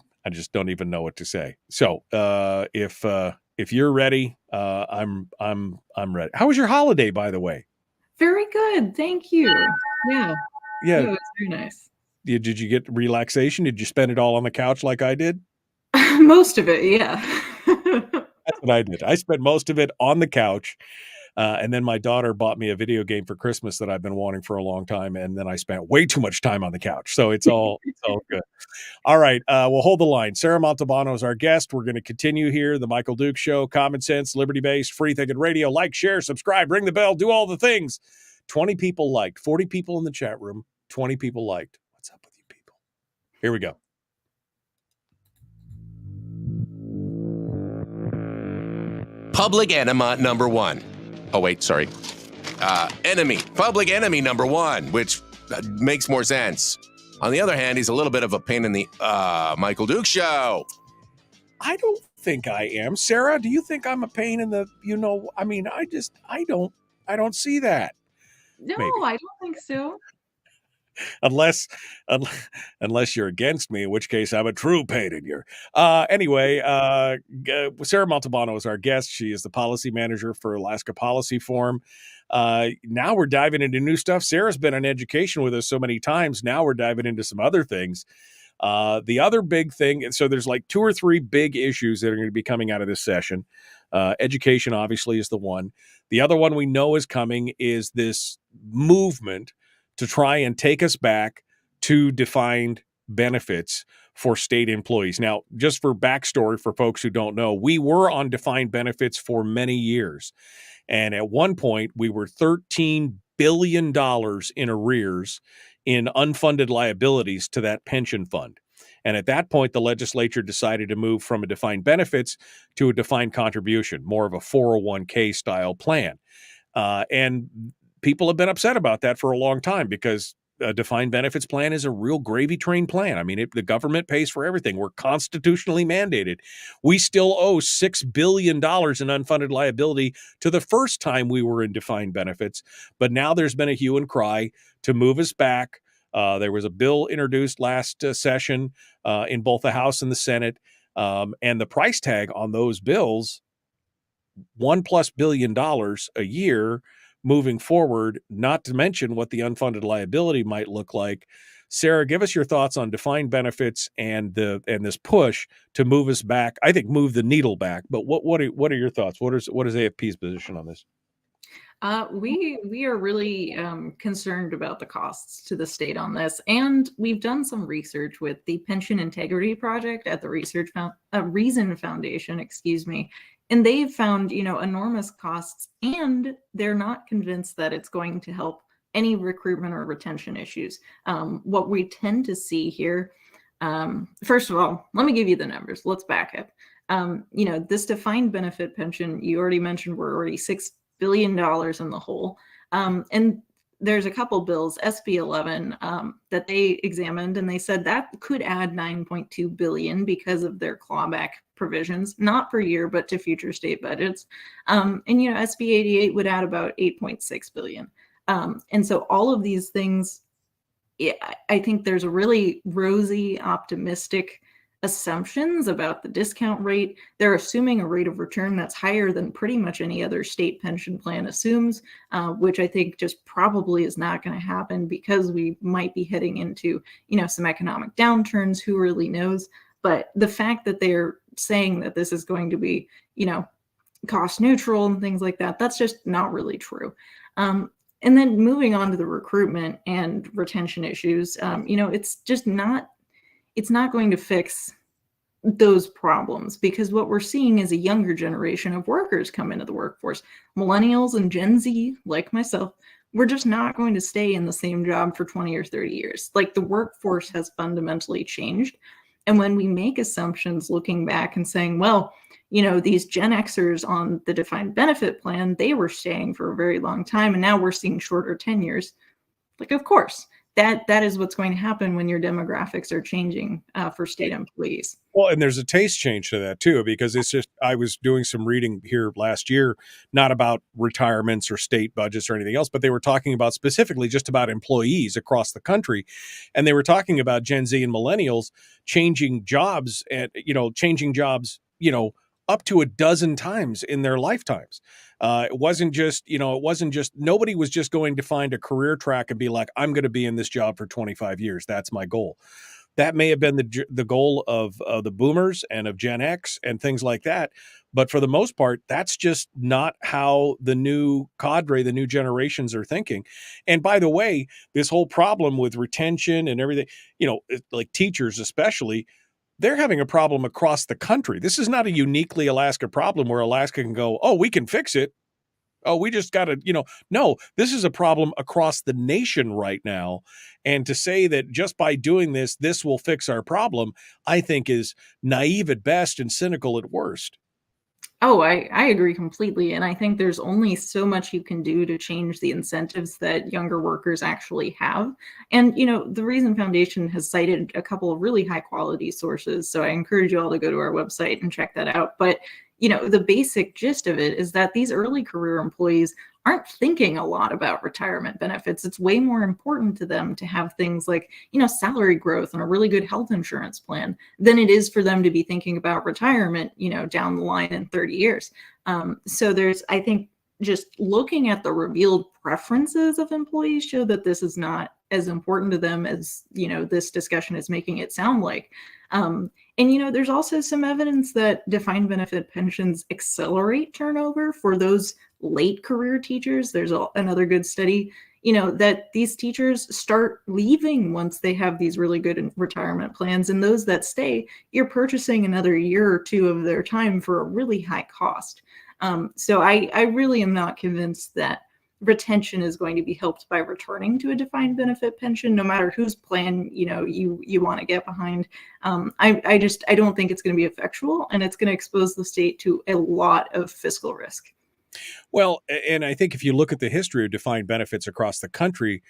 don't even know what to say. So if you're ready, I'm ready. How was your holiday, by the way? Very good. Thank you. Yeah. Yeah. It was very nice. Did you get relaxation? Did you spend it all on the couch like I did? Most of it, yeah. That's what I did. I spent most of it on the couch. And then my daughter bought me a video game for Christmas that I've been wanting for a long time. And then I spent way too much time on the couch. So it's all good. All right. We'll hold the line. Sarah Montalbano is our guest. We're going to continue here. The Michael Duke Show, common sense, liberty-based, free-thinking radio. Like, share, subscribe, ring the bell, do all the things. 20 people liked, 40 people in the chat room, 20 people liked. What's up with you people? Here we go. Public enema number one. Oh, wait, sorry. Public enemy number one, which makes more sense. On the other hand, he's a little bit of a pain in the Michael Duke Show. I don't think I am. Sarah, do you think I'm a pain in the, I mean, I don't see that. No, Maybe. I don't think so. Unless you're against me, in which case I'm a true pain in your. Anyway, Sarah Montalbano is our guest. She is the policy manager for Alaska Policy Forum. Now we're diving into new stuff. Sarah's been on education with us so many times. Now we're diving into some other things. The other big thing, so there's like 2 or 3 big issues that are going to be coming out of this session. Education, obviously, is the one. The other one we know is coming is this movement to try and take us back to defined benefits for state employees. Now, just for backstory for folks who don't know, we were on defined benefits for many years. And at one point, we were $13 billion in arrears in unfunded liabilities to that pension fund. And at that point, the legislature decided to move from a defined benefits to a defined contribution, more of a 401k style plan. And people have been upset about that for a long time because a defined benefits plan is a real gravy train plan. I mean, the government pays for everything. We're constitutionally mandated. We still owe $6 billion in unfunded liability to the first time we were in defined benefits. But now there's been a hue and cry to move us back. There was a bill introduced last session in both the House and the Senate. And the price tag on those bills $1+ billion a year moving forward, not to mention what the unfunded liability might look like. Sarah, give us your thoughts on defined benefits and this push to move us back. I think move the needle back. But what are your thoughts? What is AFP's position on this? We are really concerned about the costs to the state on this, and we've done some research with the Pension Integrity Project at the Reason Foundation, and they've found enormous costs, and they're not convinced that it's going to help any recruitment or retention issues. What we tend to see here, first of all, let me give you the numbers. Let's back up. This defined benefit pension you already mentioned, we're already $6 billion in the hole. And there's a couple bills, SB 11, that they examined, and they said that could add $9.2 billion because of their clawback provisions, not per year, but to future state budgets. SB 88 would add about $8.6 billion. And so all of these things, I think there's a really rosy, optimistic assumptions about the discount rate. They're assuming a rate of return that's higher than pretty much any other state pension plan assumes, which I think just probably is not going to happen because we might be heading into, some economic downturns. Who really knows? But the fact that they're saying that this is going to be, cost neutral and things like that, that's just not really true. And then moving on to the recruitment and retention issues, it's just not going to fix those problems, because what we're seeing is a younger generation of workers come into the workforce. Millennials and Gen Z, like myself, we're just not going to stay in the same job for 20 or 30 years. Like, the workforce has fundamentally changed. And when we make assumptions looking back and saying, well, these Gen Xers on the defined benefit plan, they were staying for a very long time, and now we're seeing shorter tenures. Like, of course, that is what's going to happen when your demographics are changing for state employees. Well, and there's a taste change to that too, because it's just, I was doing some reading here last year, not about retirements or state budgets or anything else, but they were talking about specifically just about employees across the country. And they were talking about Gen Z and millennials changing jobs up to a dozen times in their lifetimes. It wasn't just, nobody was just going to find a career track and be like, I'm going to be in this job for 25 years. That's my goal. That may have been the goal of the boomers and of Gen X and things like that. But for the most part, that's just not how the new cadre, the new generations are thinking. And by the way, this whole problem with retention and everything, like teachers especially, they're having a problem across the country. This is not a uniquely Alaska problem where Alaska can go, oh, we can fix it. Oh, we just got to, no, this is a problem across the nation right now. And to say that just by doing this will fix our problem, I think is naive at best and cynical at worst. Oh, I agree completely. And I think there's only so much you can do to change the incentives that younger workers actually have. And, the Reason Foundation has cited a couple of really high quality sources. So I encourage you all to go to our website and check that out. But, the basic gist of it is that these early career employees aren't thinking a lot about retirement benefits. It's way more important to them to have things like, salary growth and a really good health insurance plan than it is for them to be thinking about retirement, down the line in 30 years. So I think just looking at the revealed preferences of employees show that this is not as important to them as, this discussion is making it sound like. And there's also some evidence that defined benefit pensions accelerate turnover for those late career teachers. There's another good study, that these teachers start leaving once they have these really good retirement plans. And those that stay, you're purchasing another year or two of their time for a really high cost. So I really am not convinced that retention is going to be helped by returning to a defined benefit pension, no matter whose plan you want to get behind. I don't think it's going to be effectual, and it's going to expose the state to a lot of fiscal risk. Well, and I think if you look at the history of defined benefits across the country,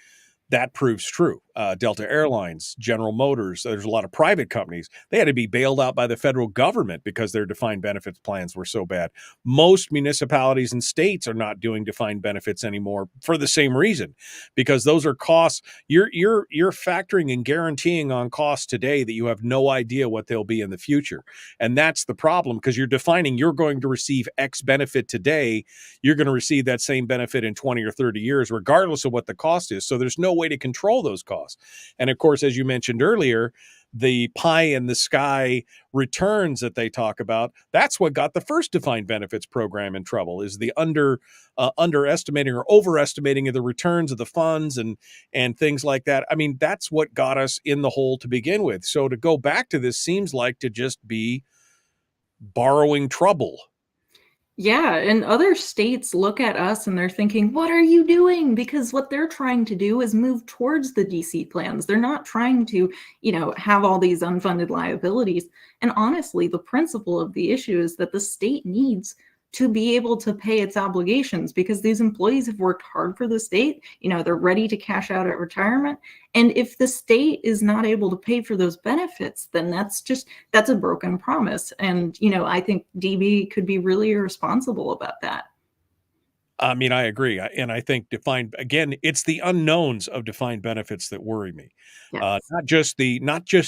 that proves true. Delta Airlines, General Motors, there's a lot of private companies. They had to be bailed out by the federal government because their defined benefits plans were so bad. Most municipalities and states are not doing defined benefits anymore for the same reason, because those are costs. You're factoring and guaranteeing on costs today that you have no idea what they'll be in the future. And that's the problem, because you're defining you're going to receive X benefit today. You're going to receive that same benefit in 20 or 30 years, regardless of what the cost is. So there's no way to control those costs. And of course, as you mentioned earlier, the pie in the sky returns that they talk about, that's what got the first defined benefits program in trouble, is the underestimating or overestimating of the returns of the funds and things like that. I mean, that's what got us in the hole to begin with. So to go back to this seems like to just be borrowing trouble. Yeah, and other states look at us and they're thinking, what are you doing? Because what they're trying to do is move towards the DC plans. They're not trying to, have all these unfunded liabilities. And honestly, the principle of the issue is that the state needs to be able to pay its obligations, because these employees have worked hard for the state. They're ready to cash out at retirement. And if the state is not able to pay for those benefits, then that's a broken promise. And, I think DB could be really irresponsible about that. I mean, I agree. And I think it's the unknowns of defined benefits that worry me. Yes. Not just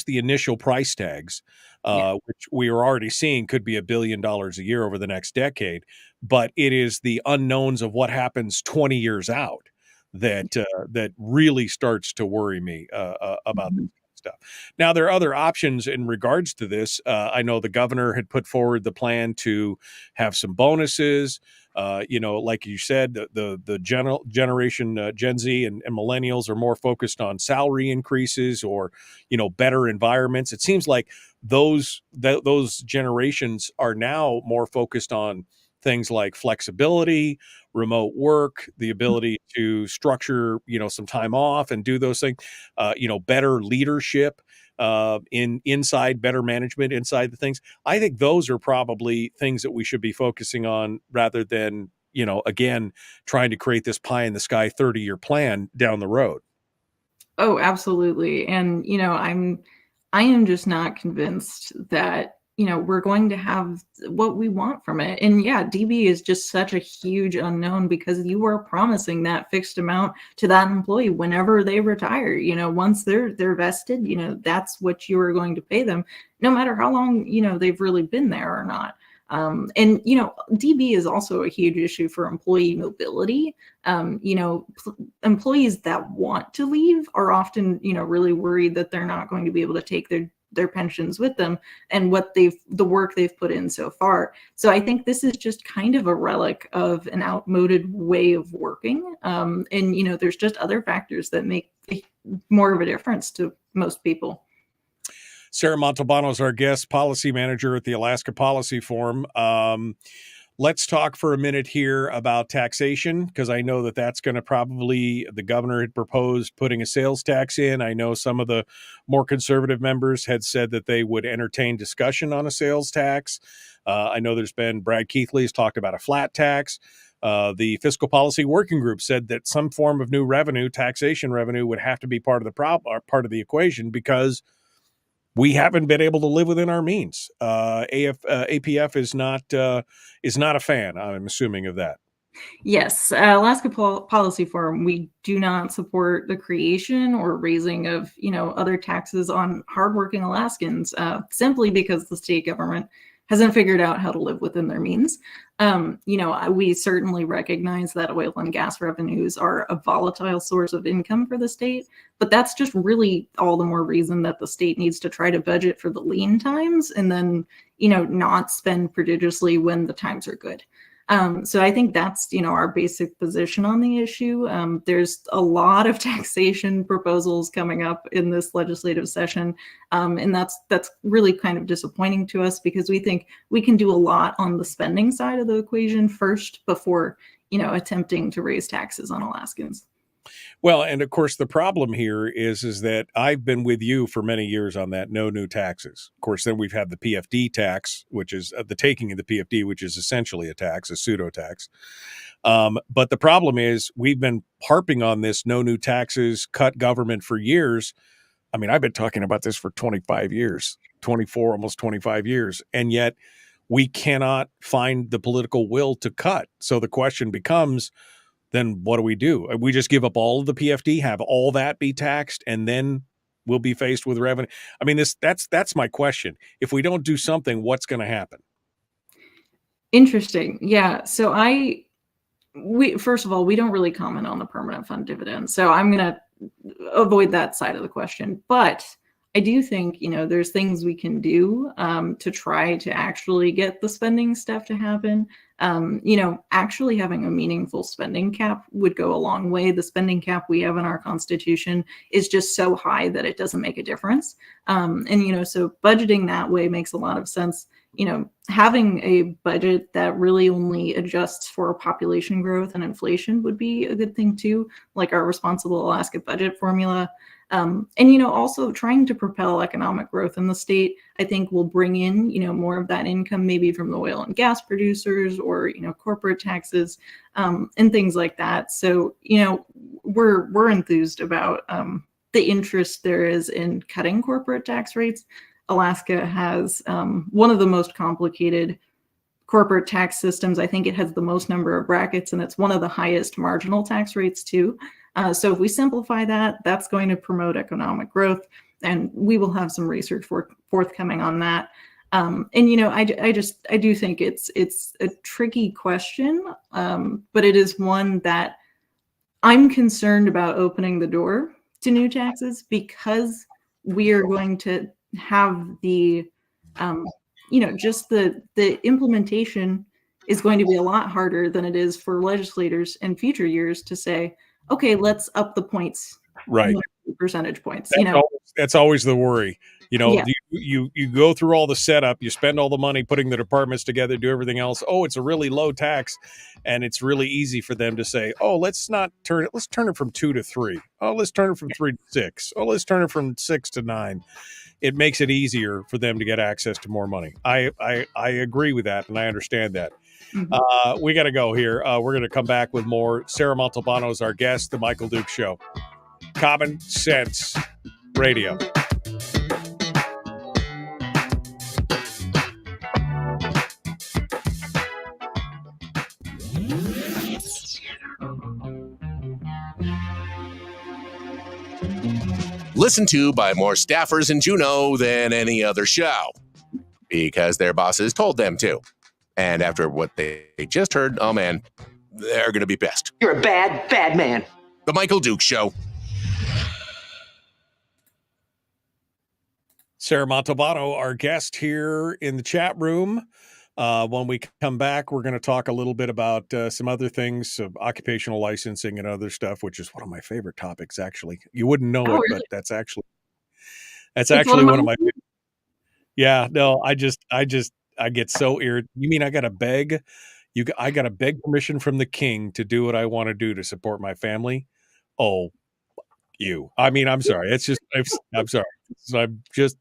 the initial price tags, which we are already seeing could be $1 billion a year over the next decade, but it is the unknowns of what happens 20 years out that really starts to worry me about this stuff. Now, there are other options in regards to this. I know the governor had put forward the plan to have some bonuses. Like you said, the generation Gen Z and millennials are more focused on salary increases or, better environments. It seems like those generations are now more focused on things like flexibility, remote work, the ability to structure, some time off and do those things, better leadership, better management inside the things. I think those are probably things that we should be focusing on rather than, again, trying to create this pie in the sky 30-year plan down the road. Oh, absolutely. And, I am just not convinced that, we're going to have what we want from it. And yeah, DB is just such a huge unknown, because you are promising that fixed amount to that employee whenever they retire. Once they're vested, that's what you are going to pay them, no matter how long, they've really been there or not. And, DB is also a huge issue for employee mobility. Employees that want to leave are often, really worried that they're not going to be able to take their pensions with them and the work they've put in so far. So I think this is just kind of a relic of an outmoded way of working. And, there's just other factors that make more of a difference to most people. Sarah Montalbano is our guest, policy manager at the Alaska Policy Forum. Let's talk for a minute here about taxation, because I know that's going to the governor had proposed putting a sales tax in. I know some of the more conservative members had said that they would entertain discussion on a sales tax. I know there's been Brad Keithley has talked about a flat tax. The Fiscal Policy Working Group said that some form of new revenue, taxation revenue, would have to be part of the problem, or part of the equation, because we haven't been able to live within our means. APF is not a fan, I'm assuming, of that. Yes, Alaska Policy Forum, we do not support the creation or raising of, other taxes on hardworking Alaskans, simply because the state government hasn't figured out how to live within their means. We certainly recognize that oil and gas revenues are a volatile source of income for the state, but that's just really all the more reason that the state needs to try to budget for the lean times and then, not spend prodigiously when the times are good. So I think that's, our basic position on the issue. There's a lot of taxation proposals coming up in this legislative session. And that's really kind of disappointing to us, because we think we can do a lot on the spending side of the equation first before, attempting to raise taxes on Alaskans. Well, and of course, the problem here is that I've been with you for many years on that no new taxes. Of course, then we've had the PFD tax, which is the taking of the PFD, which is essentially a tax, a pseudo tax. But the problem is we've been harping on this no new taxes, cut government for years. I mean, I've been talking about this for 25 years, 24, almost 25 years. And yet we cannot find the political will to cut. So the question becomes, then what do? We just give up all of the PFD, have all that be taxed, and then we'll be faced with revenue. I mean, that's my question. If we don't do something, what's going to happen? Interesting. Yeah. So first of all, we don't really comment on the permanent fund dividend. So I'm going to avoid that side of the question. But I do think, there's things we can do to try to actually get the spending stuff to happen. Actually having a meaningful spending cap would go a long way. The spending cap we have in our Constitution is just so high that it doesn't make a difference. So budgeting that way makes a lot of sense. Having a budget that really only adjusts for population growth and inflation would be a good thing too, like our responsible Alaska budget formula. Also trying to propel economic growth in the state, I think will bring in, more of that income, maybe from the oil and gas producers or, corporate taxes, and things like that. So, we're enthused about the interest there is in cutting corporate tax rates. Alaska has one of the most complicated corporate tax systems. I think it has the most number of brackets, and it's one of the highest marginal tax rates too. So if we simplify that, that's going to promote economic growth, and we will have some research forthcoming on that. I do think it's a tricky question, but it is one that I'm concerned about opening the door to new taxes, because we are going to have the implementation is going to be a lot harder than it is for legislators in future years to say, okay, let's up the points, right? Percentage points. That's always the worry. Yeah. You go through all the setup, you spend all the money putting the departments together, do everything else. Oh, it's a really low tax, and it's really easy for them to say, oh, let's turn it from 2 to 3. Oh, let's turn it from 3 to 6. Oh, let's turn it from 6 to 9. It makes it easier for them to get access to more money. I agree with that, and I understand that. Mm-hmm. We got to go here. We're going to come back with more. Sarah Montalbano is our guest, The Michael Duke Show. Common Sense Radio. Listened to by more staffers in Juneau than any other show, because their bosses told them to. And after what they just heard, oh man, they're going to be pissed. You're a bad, bad man. The Michael Duke Show. Sarah Montalbano, our guest here in the chat room. When we come back, we're going to talk a little bit about some other things, occupational licensing and other stuff, which is one of my favorite topics, actually. You wouldn't know it, really? But that's actually one of my favorite. Yeah, no, I get so irritated. You mean I got to beg? I got to beg permission from the king to do what I want to do to support my family? Oh, you. I mean, I'm sorry. It's just, I'm sorry. So I'm just,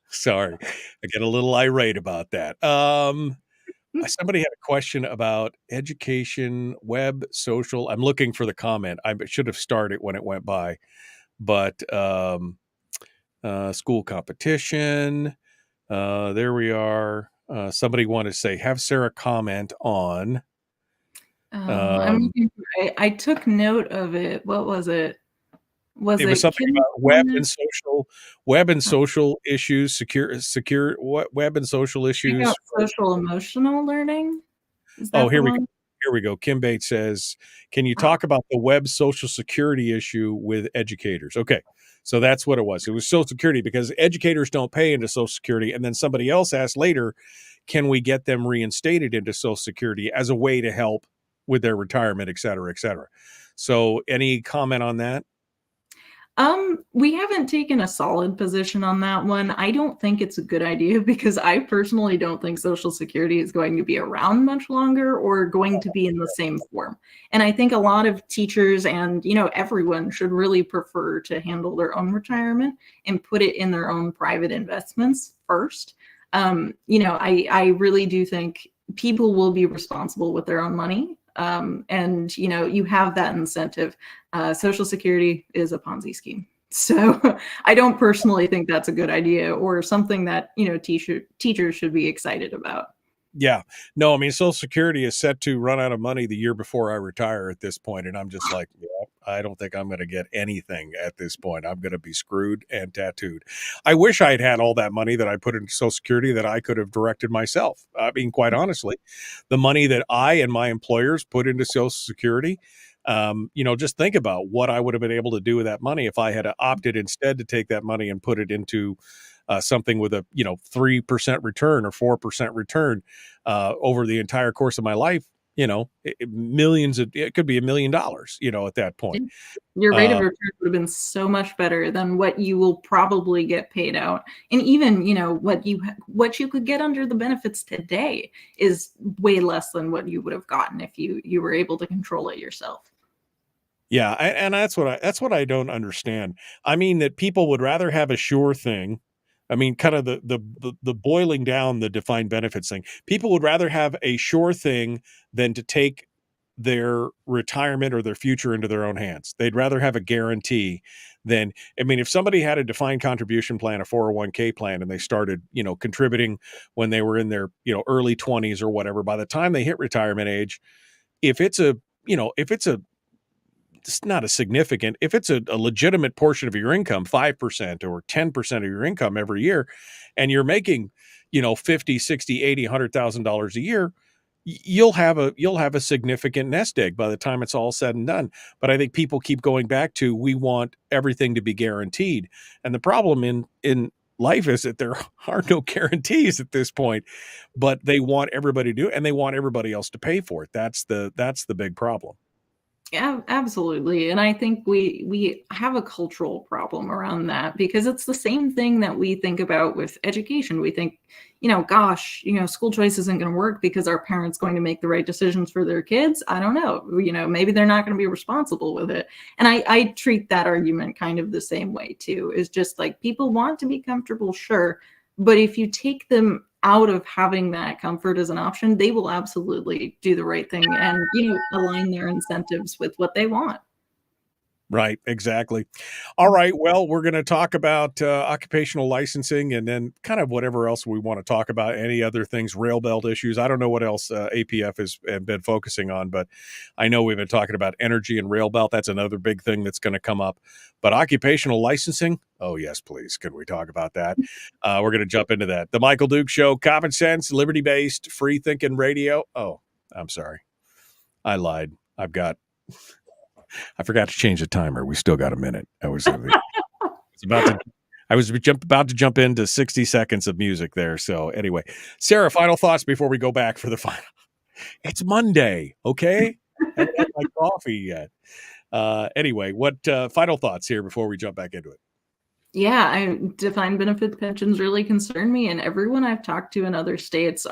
sorry. I get a little irate about that. Somebody had a question about education, web, social. I'm looking for the comment. I should have started when it went by, but school competition. There we are. Somebody wanted to say, have Sarah comment on. I took note of it. What was it? It was something about web and social issues, secure web and social issues. Social emotional learning. Here we go. Kim Bates says, can you talk about the web social security issue with educators? Okay. So that's what it was. It was Social Security, because educators don't pay into Social Security. And then somebody else asked later, can we get them reinstated into Social Security as a way to help with their retirement, et cetera, et cetera. So any comment on that? We haven't taken a solid position on that one. I don't think it's a good idea because I personally don't think Social Security is going to be around much longer or going to be in the same form. And I think a lot of teachers and, everyone should really prefer to handle their own retirement and put it in their own private investments first. I really do think people will be responsible with their own money. And you have that incentive. Social Security is a Ponzi scheme. So I don't personally think that's a good idea or something that, teachers should be excited about. Yeah. No, I mean, Social Security is set to run out of money the year before I retire at this point, and I'm just like, I don't think I'm going to get anything at this point. I'm going to be screwed and tattooed. I wish I'd had all that money that I put into Social Security that I could have directed myself. I mean, quite honestly, the money that I and my employers put into Social Security, just think about what I would have been able to do with that money if I had opted instead to take that money and put it into something with a 3% return or 4% return over the entire course of my life. It could be $1 million, at that point. Your rate of return would have been so much better than what you will probably get paid out. And even, what you could get under the benefits today is way less than what you would have gotten if you were able to control it yourself. Yeah. And that's what I don't understand. I mean, that people would rather have a sure thing. I mean, kind of the boiling down the defined benefits thing. People would rather have a sure thing than to take their retirement or their future into their own hands. They'd rather have a guarantee than, if somebody had a defined contribution plan, a 401k plan, and they started, contributing when they were in their, early 20s or whatever, by the time they hit retirement age, if it's not a significant, if it's a legitimate portion of your income, 5% or 10% of your income every year, and you're making, $50, 60, 80, $100,000 a year, you'll have a significant nest egg by the time it's all said and done. But I think people keep going back to, we want everything to be guaranteed. And the problem in life is that there are no guarantees at this point, but they want everybody to do it, and they want everybody else to pay for it. That's the big problem. Yeah, absolutely. And I think we have a cultural problem around that because it's the same thing that we think about with education. We think, school choice isn't going to work because our parents going to make the right decisions for their kids. I don't know. Maybe they're not going to be responsible with it. And I treat that argument kind of the same way too. Is just like, people want to be comfortable, sure. But if you take them out of having that comfort as an option, they will absolutely do the right thing and align their incentives with what they want. Right, exactly. All right, well, we're going to talk about occupational licensing and then kind of whatever else we want to talk about, any other things, rail belt issues. I don't know what else APF has been focusing on, but I know we've been talking about energy and rail belt. That's another big thing that's going to come up. But occupational licensing, oh, yes, please. Can we talk about that? We're going to jump into that. The Michael Duke Show, common sense, liberty-based, free-thinking radio. Oh, I'm sorry. I lied. I forgot to change the timer. We still got a minute. I was about to jump into 60 seconds of music there. So anyway, Sarah, final thoughts before we go back for the final. It's Monday, okay? I haven't had my coffee yet. Anyway, what final thoughts here before we jump back into it? Yeah, defined benefit pensions really concern me, and everyone I've talked to in other states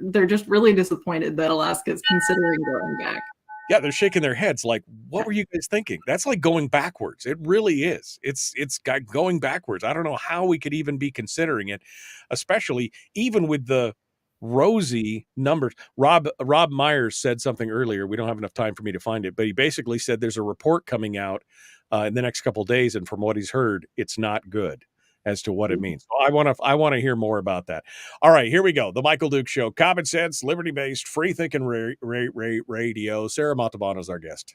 they're just really disappointed that Alaska is considering going back. Yeah, they're shaking their heads like, what were you guys thinking? That's like going backwards. It really is. It's going backwards. I don't know how we could even be considering it, especially even with the rosy numbers. Rob Myers said something earlier. We don't have enough time for me to find it, but he basically said there's a report coming out in the next couple of days, and from what he's heard, it's not good as to what it means. So I want to hear more about that. All right, here we go. The Michael Duke Show, common sense, liberty-based, free-thinking radio. Sarah Montalbano is our guest.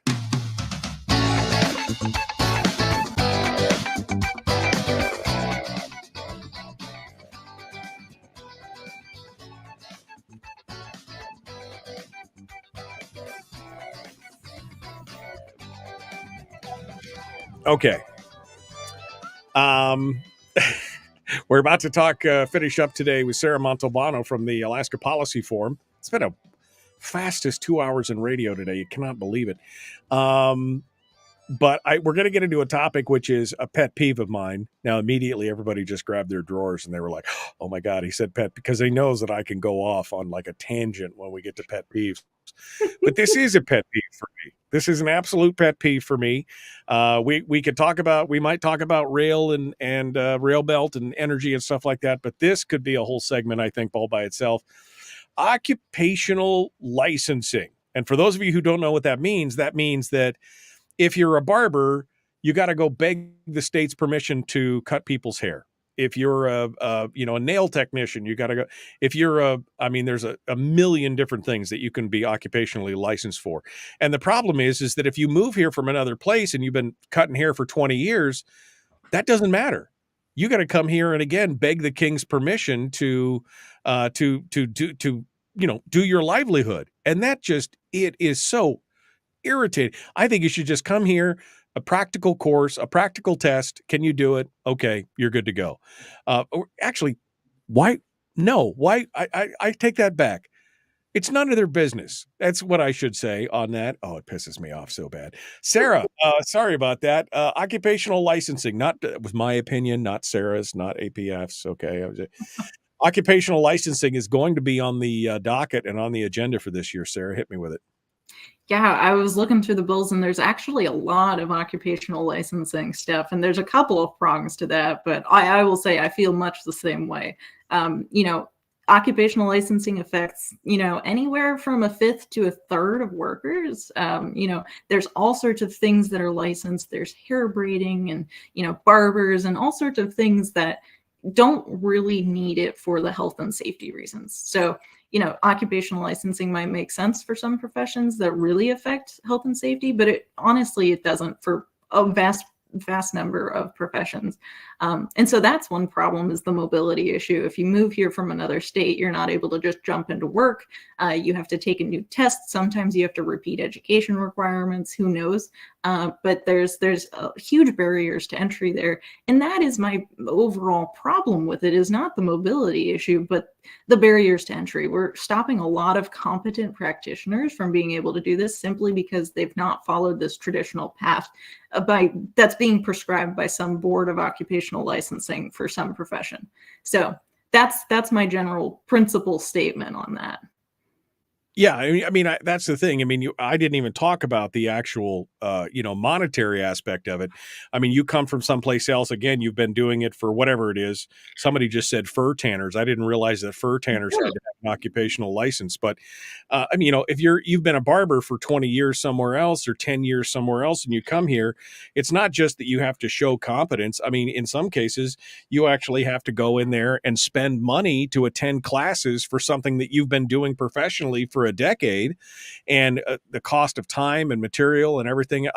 Okay. We're about to finish up today with Sarah Montalbano from the Alaska Policy Forum. It's been a fastest 2 hours in radio today. You cannot believe it. But we're going to get into a topic which is a pet peeve of mine. Now, immediately, everybody just grabbed their drawers and they were like, "Oh my God, he said pet," because he knows that I can go off on like a tangent when we get to pet peeves. But this is a pet peeve for me. This is an absolute pet peeve for me. We might talk about rail and rail belt and energy and stuff like that. But this could be a whole segment, I think, all by itself. Occupational licensing. And for those of you who don't know what that means that if you're a barber, you got to go beg the state's permission to cut people's hair. If you're a nail technician, you got to go. If you're there's a million different things that you can be occupationally licensed for. And the problem is that if you move here from another place and you've been cutting hair for 20 years, that doesn't matter. You got to come here and again beg the king's permission to do your livelihood. And it is so irritating. I think you should just come here, a practical course, a practical test. Can you do it? Okay, you're good to go. Actually, why? No, why? I take that back. It's none of their business. That's what I should say on that. Oh, it pisses me off so bad. Sarah, sorry about that. Occupational licensing, with my opinion, not Sarah's, not APF's. Okay. Occupational licensing is going to be on the docket and on the agenda for this year. Sarah, hit me with it. Yeah, I was looking through the bills and there's actually a lot of occupational licensing stuff. And there's a couple of prongs to that, but I will say I feel much the same way. Occupational licensing affects, anywhere from a fifth to a third of workers. There's all sorts of things that are licensed. There's hair braiding and, barbers and all sorts of things that don't really need it for the health and safety reasons. So, occupational licensing might make sense for some professions that really affect health and safety, but it doesn't for a vast number of professions. And so that's one problem, is the mobility issue. If you move here from another state, you're not able to just jump into work. You have to take a new test. Sometimes you have to repeat education requirements, who knows? But there's huge barriers to entry there. And that is my overall problem with it, is not the mobility issue, but the barriers to entry. We're stopping a lot of competent practitioners from being able to do this simply because they've not followed this traditional path that's being prescribed by some board of occupational licensing for some profession. So that's my general principle statement on that. Yeah, that's the thing. I didn't even talk about the actual, monetary aspect of it. You come from someplace else. Again, you've been doing it for whatever it is. Somebody just said fur tanners. I didn't realize that fur tanners had to have an occupational license. But, if you've been a barber for 20 years somewhere else or 10 years somewhere else and you come here, it's not just that you have to show competence. In some cases, you actually have to go in there and spend money to attend classes for something that you've been doing professionally for a decade, and the cost of time and material and everything.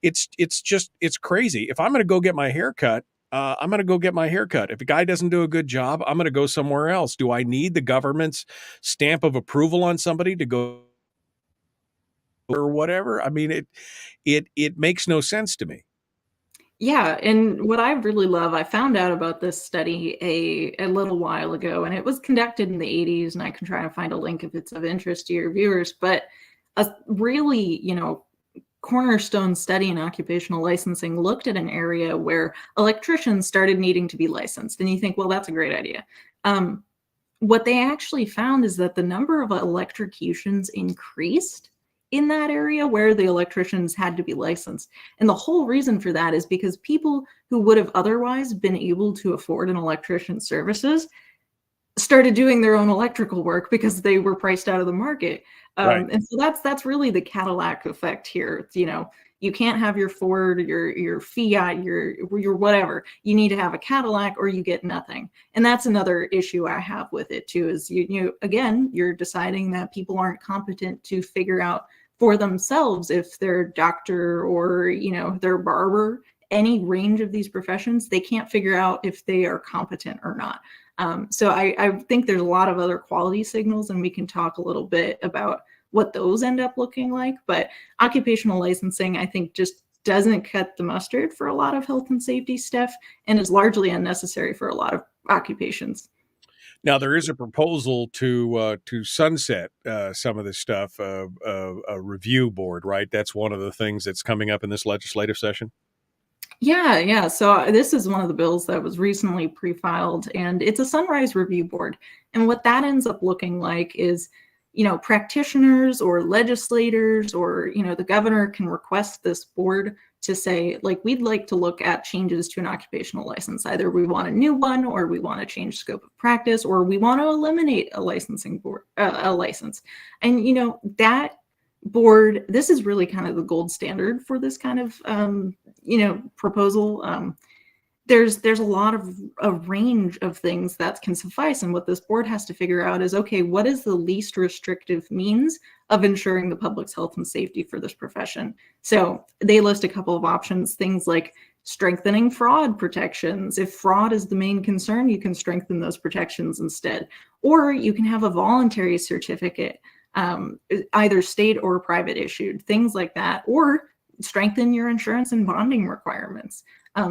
It's crazy. If I'm going to go get my hair cut, I'm going to go get my hair cut. If a guy doesn't do a good job, I'm going to go somewhere else. Do I need the government's stamp of approval on somebody to go or whatever? It makes no sense to me. Yeah, and what I really love, I found out about this study a little while ago, and it was conducted in the 80s, and I can try to find a link if it's of interest to your viewers, but a really, cornerstone study in occupational licensing looked at an area where electricians started needing to be licensed. And you think, well, that's a great idea. What they actually found is that the number of electrocutions increased in that area where the electricians had to be licensed. And the whole reason for that is because people who would have otherwise been able to afford an electrician's services started doing their own electrical work because they were priced out of the market. Right. And so that's really the Cadillac effect here. You can't have your Ford, your Fiat, your whatever. You need to have a Cadillac or you get nothing. And that's another issue I have with it too, is again, you're deciding that people aren't competent to figure out for themselves if they're doctor or, they're barber, any range of these professions, they can't figure out if they are competent or not. So I think there's a lot of other quality signals, and we can talk a little bit about what those end up looking like. But occupational licensing, I think, just doesn't cut the mustard for a lot of health and safety stuff and is largely unnecessary for a lot of occupations. Now, there is a proposal to sunset some of this stuff, a review board, right? That's one of the things that's coming up in this legislative session. Yeah. So this is one of the bills that was recently pre-filed, and it's a sunrise review board. And what that ends up looking like is, practitioners or legislators or, the governor can request this board to say, like, we'd like to look at changes to an occupational license. Either we want a new one, or we want to change scope of practice, or we want to eliminate a licensing board, a license. And, that board, this is really kind of the gold standard for this kind of, proposal. There's a lot of a range of things that can suffice. And what this board has to figure out is, okay, what is the least restrictive means of ensuring the public's health and safety for this profession? So they list a couple of options, things like strengthening fraud protections. If fraud is the main concern, you can strengthen those protections instead. Or you can have a voluntary certificate, either state or private issued, things like that, or strengthen your insurance and bonding requirements.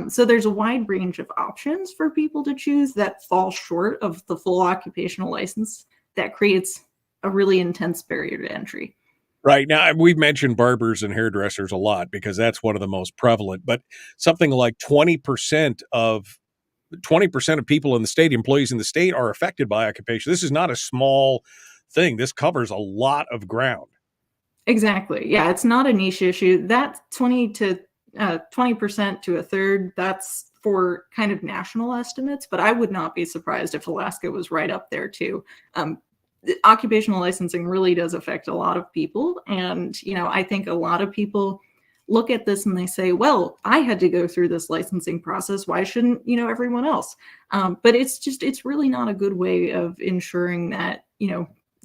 So there's a wide range of options for people to choose that fall short of the full occupational license. That creates a really intense barrier to entry. Right. Now, we've mentioned barbers and hairdressers a lot because that's one of the most prevalent, but something like 20% of people in the state, employees in the state, are affected by occupation. This is not a small thing. This covers a lot of ground. Exactly. Yeah, it's not a niche issue. That 20% to a third, that's for kind of national estimates, but I would not be surprised if Alaska was right up there too. Occupational licensing really does affect a lot of people. And, I think a lot of people look at this and they say, well, I had to go through this licensing process. Why shouldn't, everyone else? But it's really not a good way of ensuring that,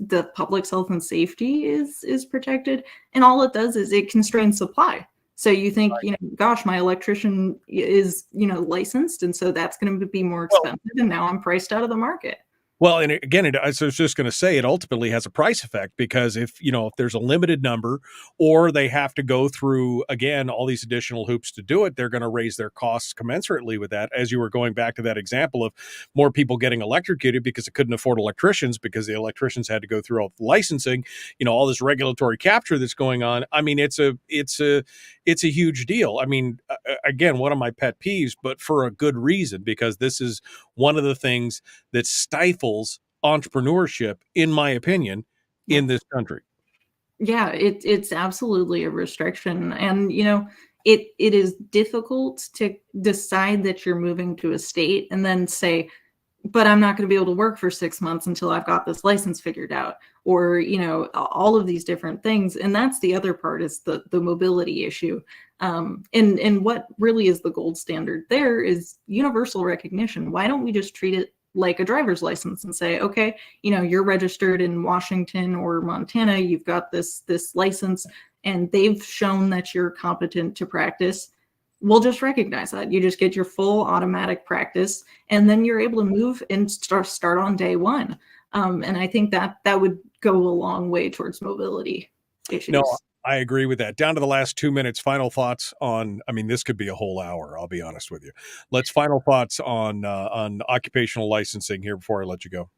the public's health and safety is protected. And all it does is it constrains supply. So you think, gosh, my electrician is, licensed, and so that's going to be more expensive, and now I'm priced out of the market. Well, and again, I was just going to say, it ultimately has a price effect because if there's a limited number, or they have to go through, again, all these additional hoops to do it, they're going to raise their costs commensurately with that. As you were going back to that example of more people getting electrocuted because they couldn't afford electricians because the electricians had to go through all the licensing, all this regulatory capture that's going on. I mean, it's a huge deal. I mean, again, one of my pet peeves, but for a good reason, because this is one of the things that stifles entrepreneurship, in my opinion, in this country. Yeah, it's absolutely a restriction. And, it is difficult to decide that you're moving to a state and then say, but I'm not going to be able to work for 6 months until I've got this license figured out, or, all of these different things. And that's the other part, is the mobility issue. And what really is the gold standard there is universal recognition. Why don't we just treat it like a driver's license and say, okay, you're registered in Washington or Montana, you've got this license, and they've shown that you're competent to practice. We'll just recognize that. You just get your full automatic practice, and then you're able to move and start on day one. And I think that would go a long way towards mobility issues. No, I agree with that. Down to the last 2 minutes, final thoughts on, this could be a whole hour, I'll be honest with you. Let's final thoughts on occupational licensing here before I let you go.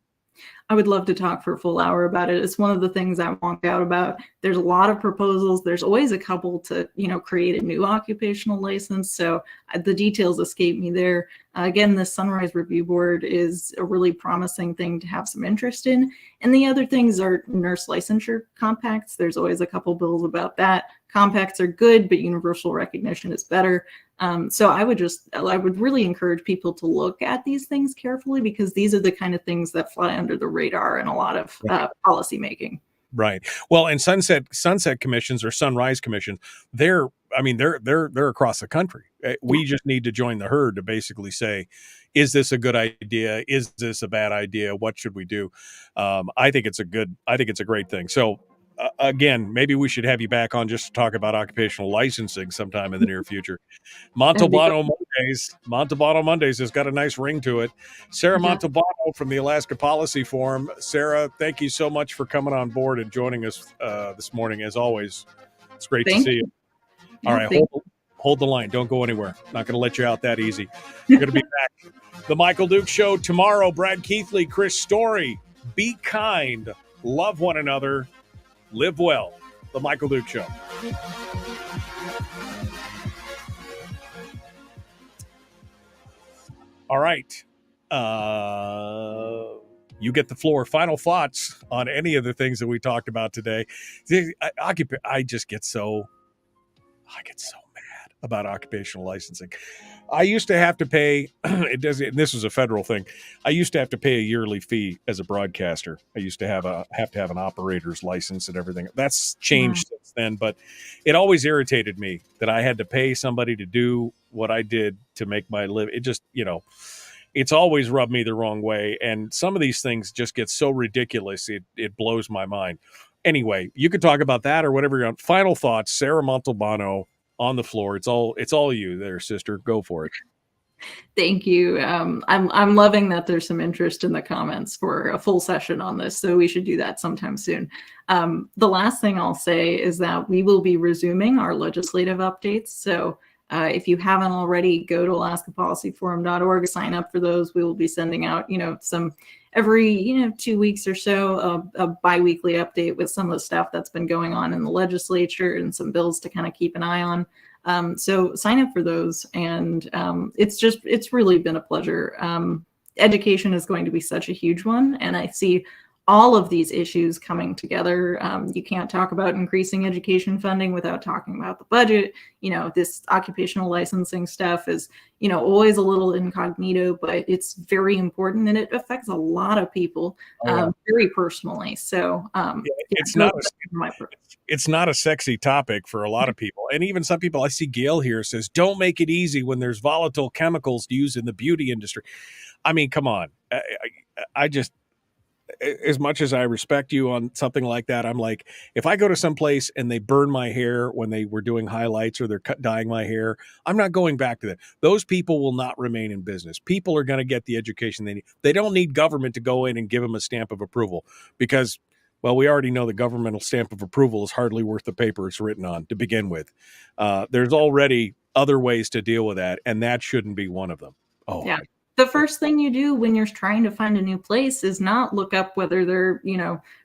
I would love to talk for a full hour about it. It's one of the things I wonk out about. There's a lot of proposals. There's always a couple to, create a new occupational license. So the details escape me there. Again, the Sunrise Review Board is a really promising thing to have some interest in. And the other things are nurse licensure compacts. There's always a couple bills about that. Compacts are good, but universal recognition is better. So I would really encourage people to look at these things carefully, because these are the kind of things that fly under the radar in a lot of policy making. Right. Well, and sunset commissions or sunrise commissions, they're across the country. We just need to join the herd to basically say, is this a good idea? Is this a bad idea? What should we do? I think it's a great thing. So again, maybe we should have you back on just to talk about occupational licensing sometime in the near future. Montalbano Mondays has got a nice ring to it. Sarah Montalbano from the Alaska Policy Forum. Sarah, thank you so much for coming on board and joining us this morning. As always, it's great to see you. All right, Hold the line. Don't go anywhere. Not going to let you out that easy. We're going to be back. The Michael Duke Show tomorrow. Brad Keithley, Chris Story. Be kind. Love one another. Live well. The Michael Duke Show. All right. You get the floor. Final thoughts on any of the things that we talked about today. I get so mad about occupational licensing. I used to have to pay. This was a federal thing. I used to have to pay a yearly fee as a broadcaster. I used to have an operator's license and everything. That's changed since then, but it always irritated me that I had to pay somebody to do what I did to make my living. It just, it's always rubbed me the wrong way. And some of these things just get so ridiculous. It blows my mind. Anyway, you could talk about that or whatever you want. Final thoughts, Sarah Montalbano on the floor. It's all you there, sister. Go for it. Thank you. I'm loving that there's some interest in the comments for a full session on this. So we should do that sometime soon. The last thing I'll say is that we will be resuming our legislative updates. So if you haven't already, go to alaskapolicyforum.org, sign up for those. We will be sending out, some every, 2 weeks or so, a biweekly update with some of the stuff that's been going on in the legislature and some bills to kind of keep an eye on. So sign up for those. And it's really been a pleasure. Education is going to be such a huge one. And I see all of these issues coming together. You can't talk about increasing education funding without talking about the budget. This occupational licensing stuff is, always a little incognito, but it's very important and it affects a lot of people very personally. So it's not a sexy topic for a lot of people. And even some people, I see Gail here says, don't make it easy when there's volatile chemicals used in the beauty industry. I mean, come on. I just, as much as I respect you on something like that, I'm like, if I go to some place and they burn my hair when they were doing highlights or they're dyeing my hair, I'm not going back to that. Those people will not remain in business. People are going to get the education they need. They don't need government to go in and give them a stamp of approval because, well, we already know the governmental stamp of approval is hardly worth the paper it's written on to begin with. There's already other ways to deal with that, and that shouldn't be one of them. Oh, yeah. The first thing you do when you're trying to find a new place is not look up whether they're,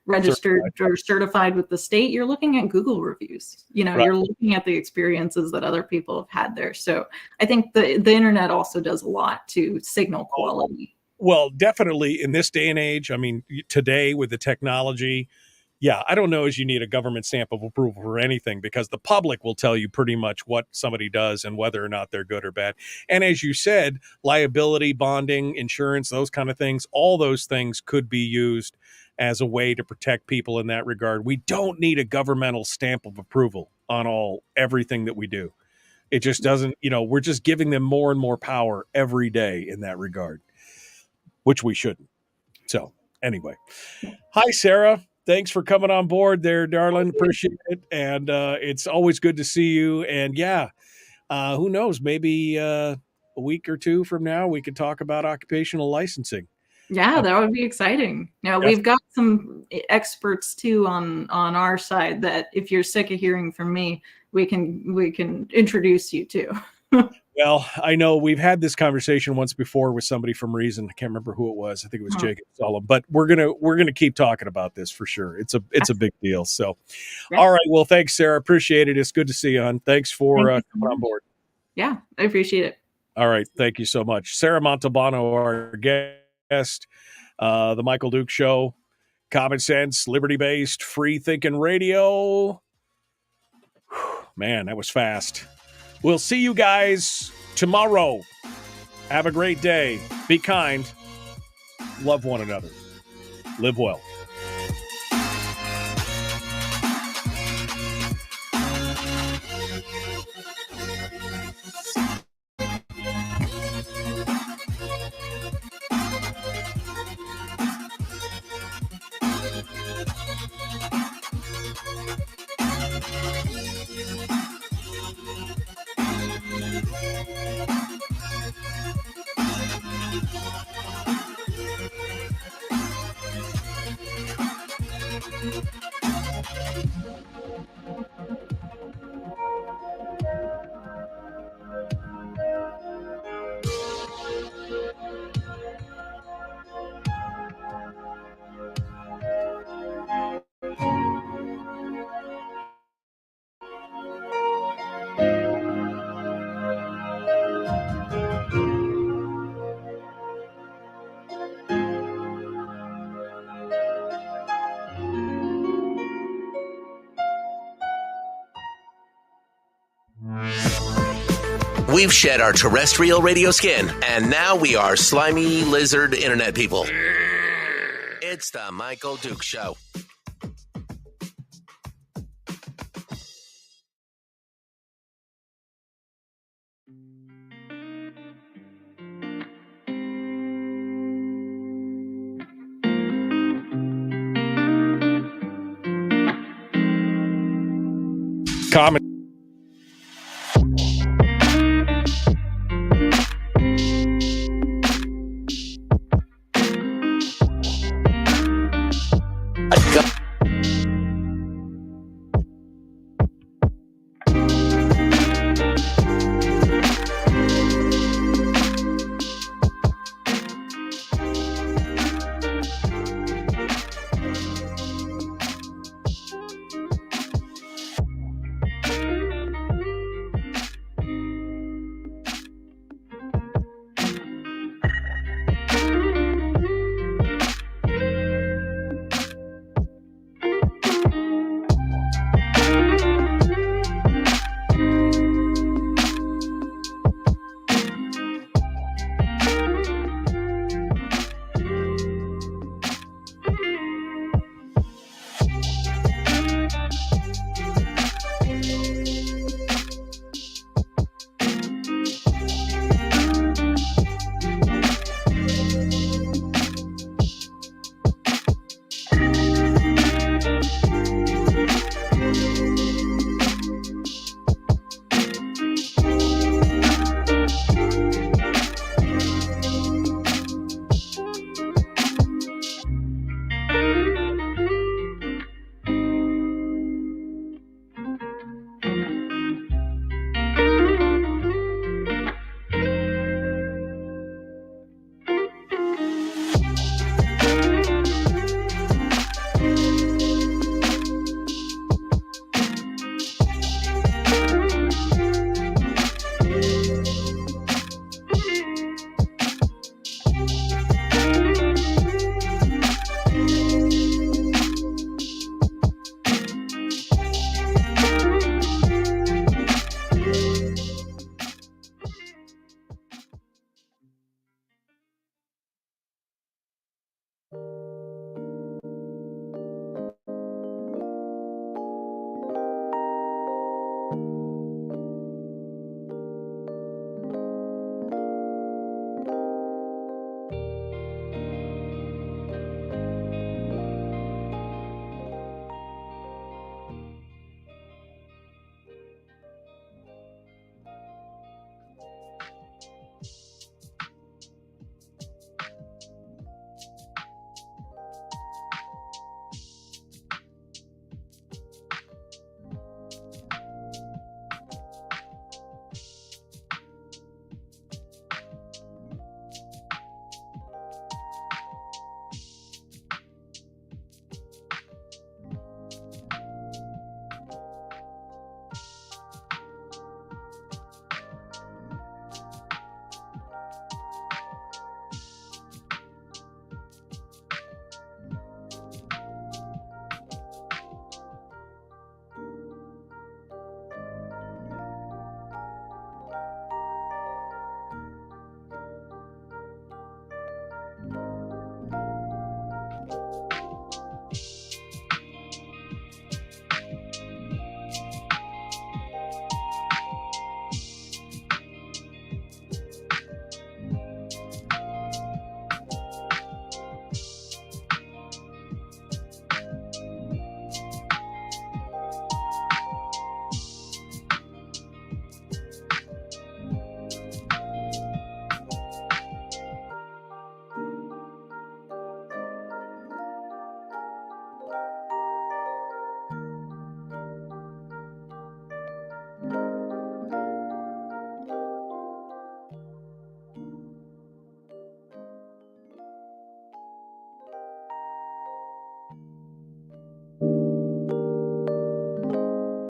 registered or certified with the state. You're looking at Google reviews. You're looking at the experiences that other people have had there. So I think the internet also does a lot to signal quality. Well, definitely in this day and age, I mean, today with the technology, yeah, I don't know as you need a government stamp of approval for anything because the public will tell you pretty much what somebody does and whether or not they're good or bad. And as you said, liability, bonding, insurance, those kind of things, all those things could be used as a way to protect people in that regard. We don't need a governmental stamp of approval on everything that we do. It just doesn't, we're just giving them more and more power every day in that regard, which we shouldn't. So anyway, hi, Sarah. Thanks for coming on board there, darling. Appreciate it. And it's always good to see you. And who knows, maybe a week or two from now, we could talk about occupational licensing. Yeah, that would be exciting. We've got some experts too on our side that if you're sick of hearing from me, we can introduce you to. Well, I know we've had this conversation once before with somebody from Reason. I can't remember who it was. I think it was Jacob Sullivan. But we're gonna keep talking about this for sure. It's a big deal. So, All right. Well, thanks, Sarah. Appreciate it. It's good to see you, hon. Thanks for coming on board. Yeah, I appreciate it. All right. Thank you so much, Sarah Montalbano, our guest. The Michael Duke Show, common sense, liberty-based, free-thinking radio. Whew, man, that was fast. We'll see you guys tomorrow. Have a great day. Be kind. Love one another. Live well. We've shed our terrestrial radio skin, and now we are slimy lizard internet people. It's the Michael Duke Show. Comment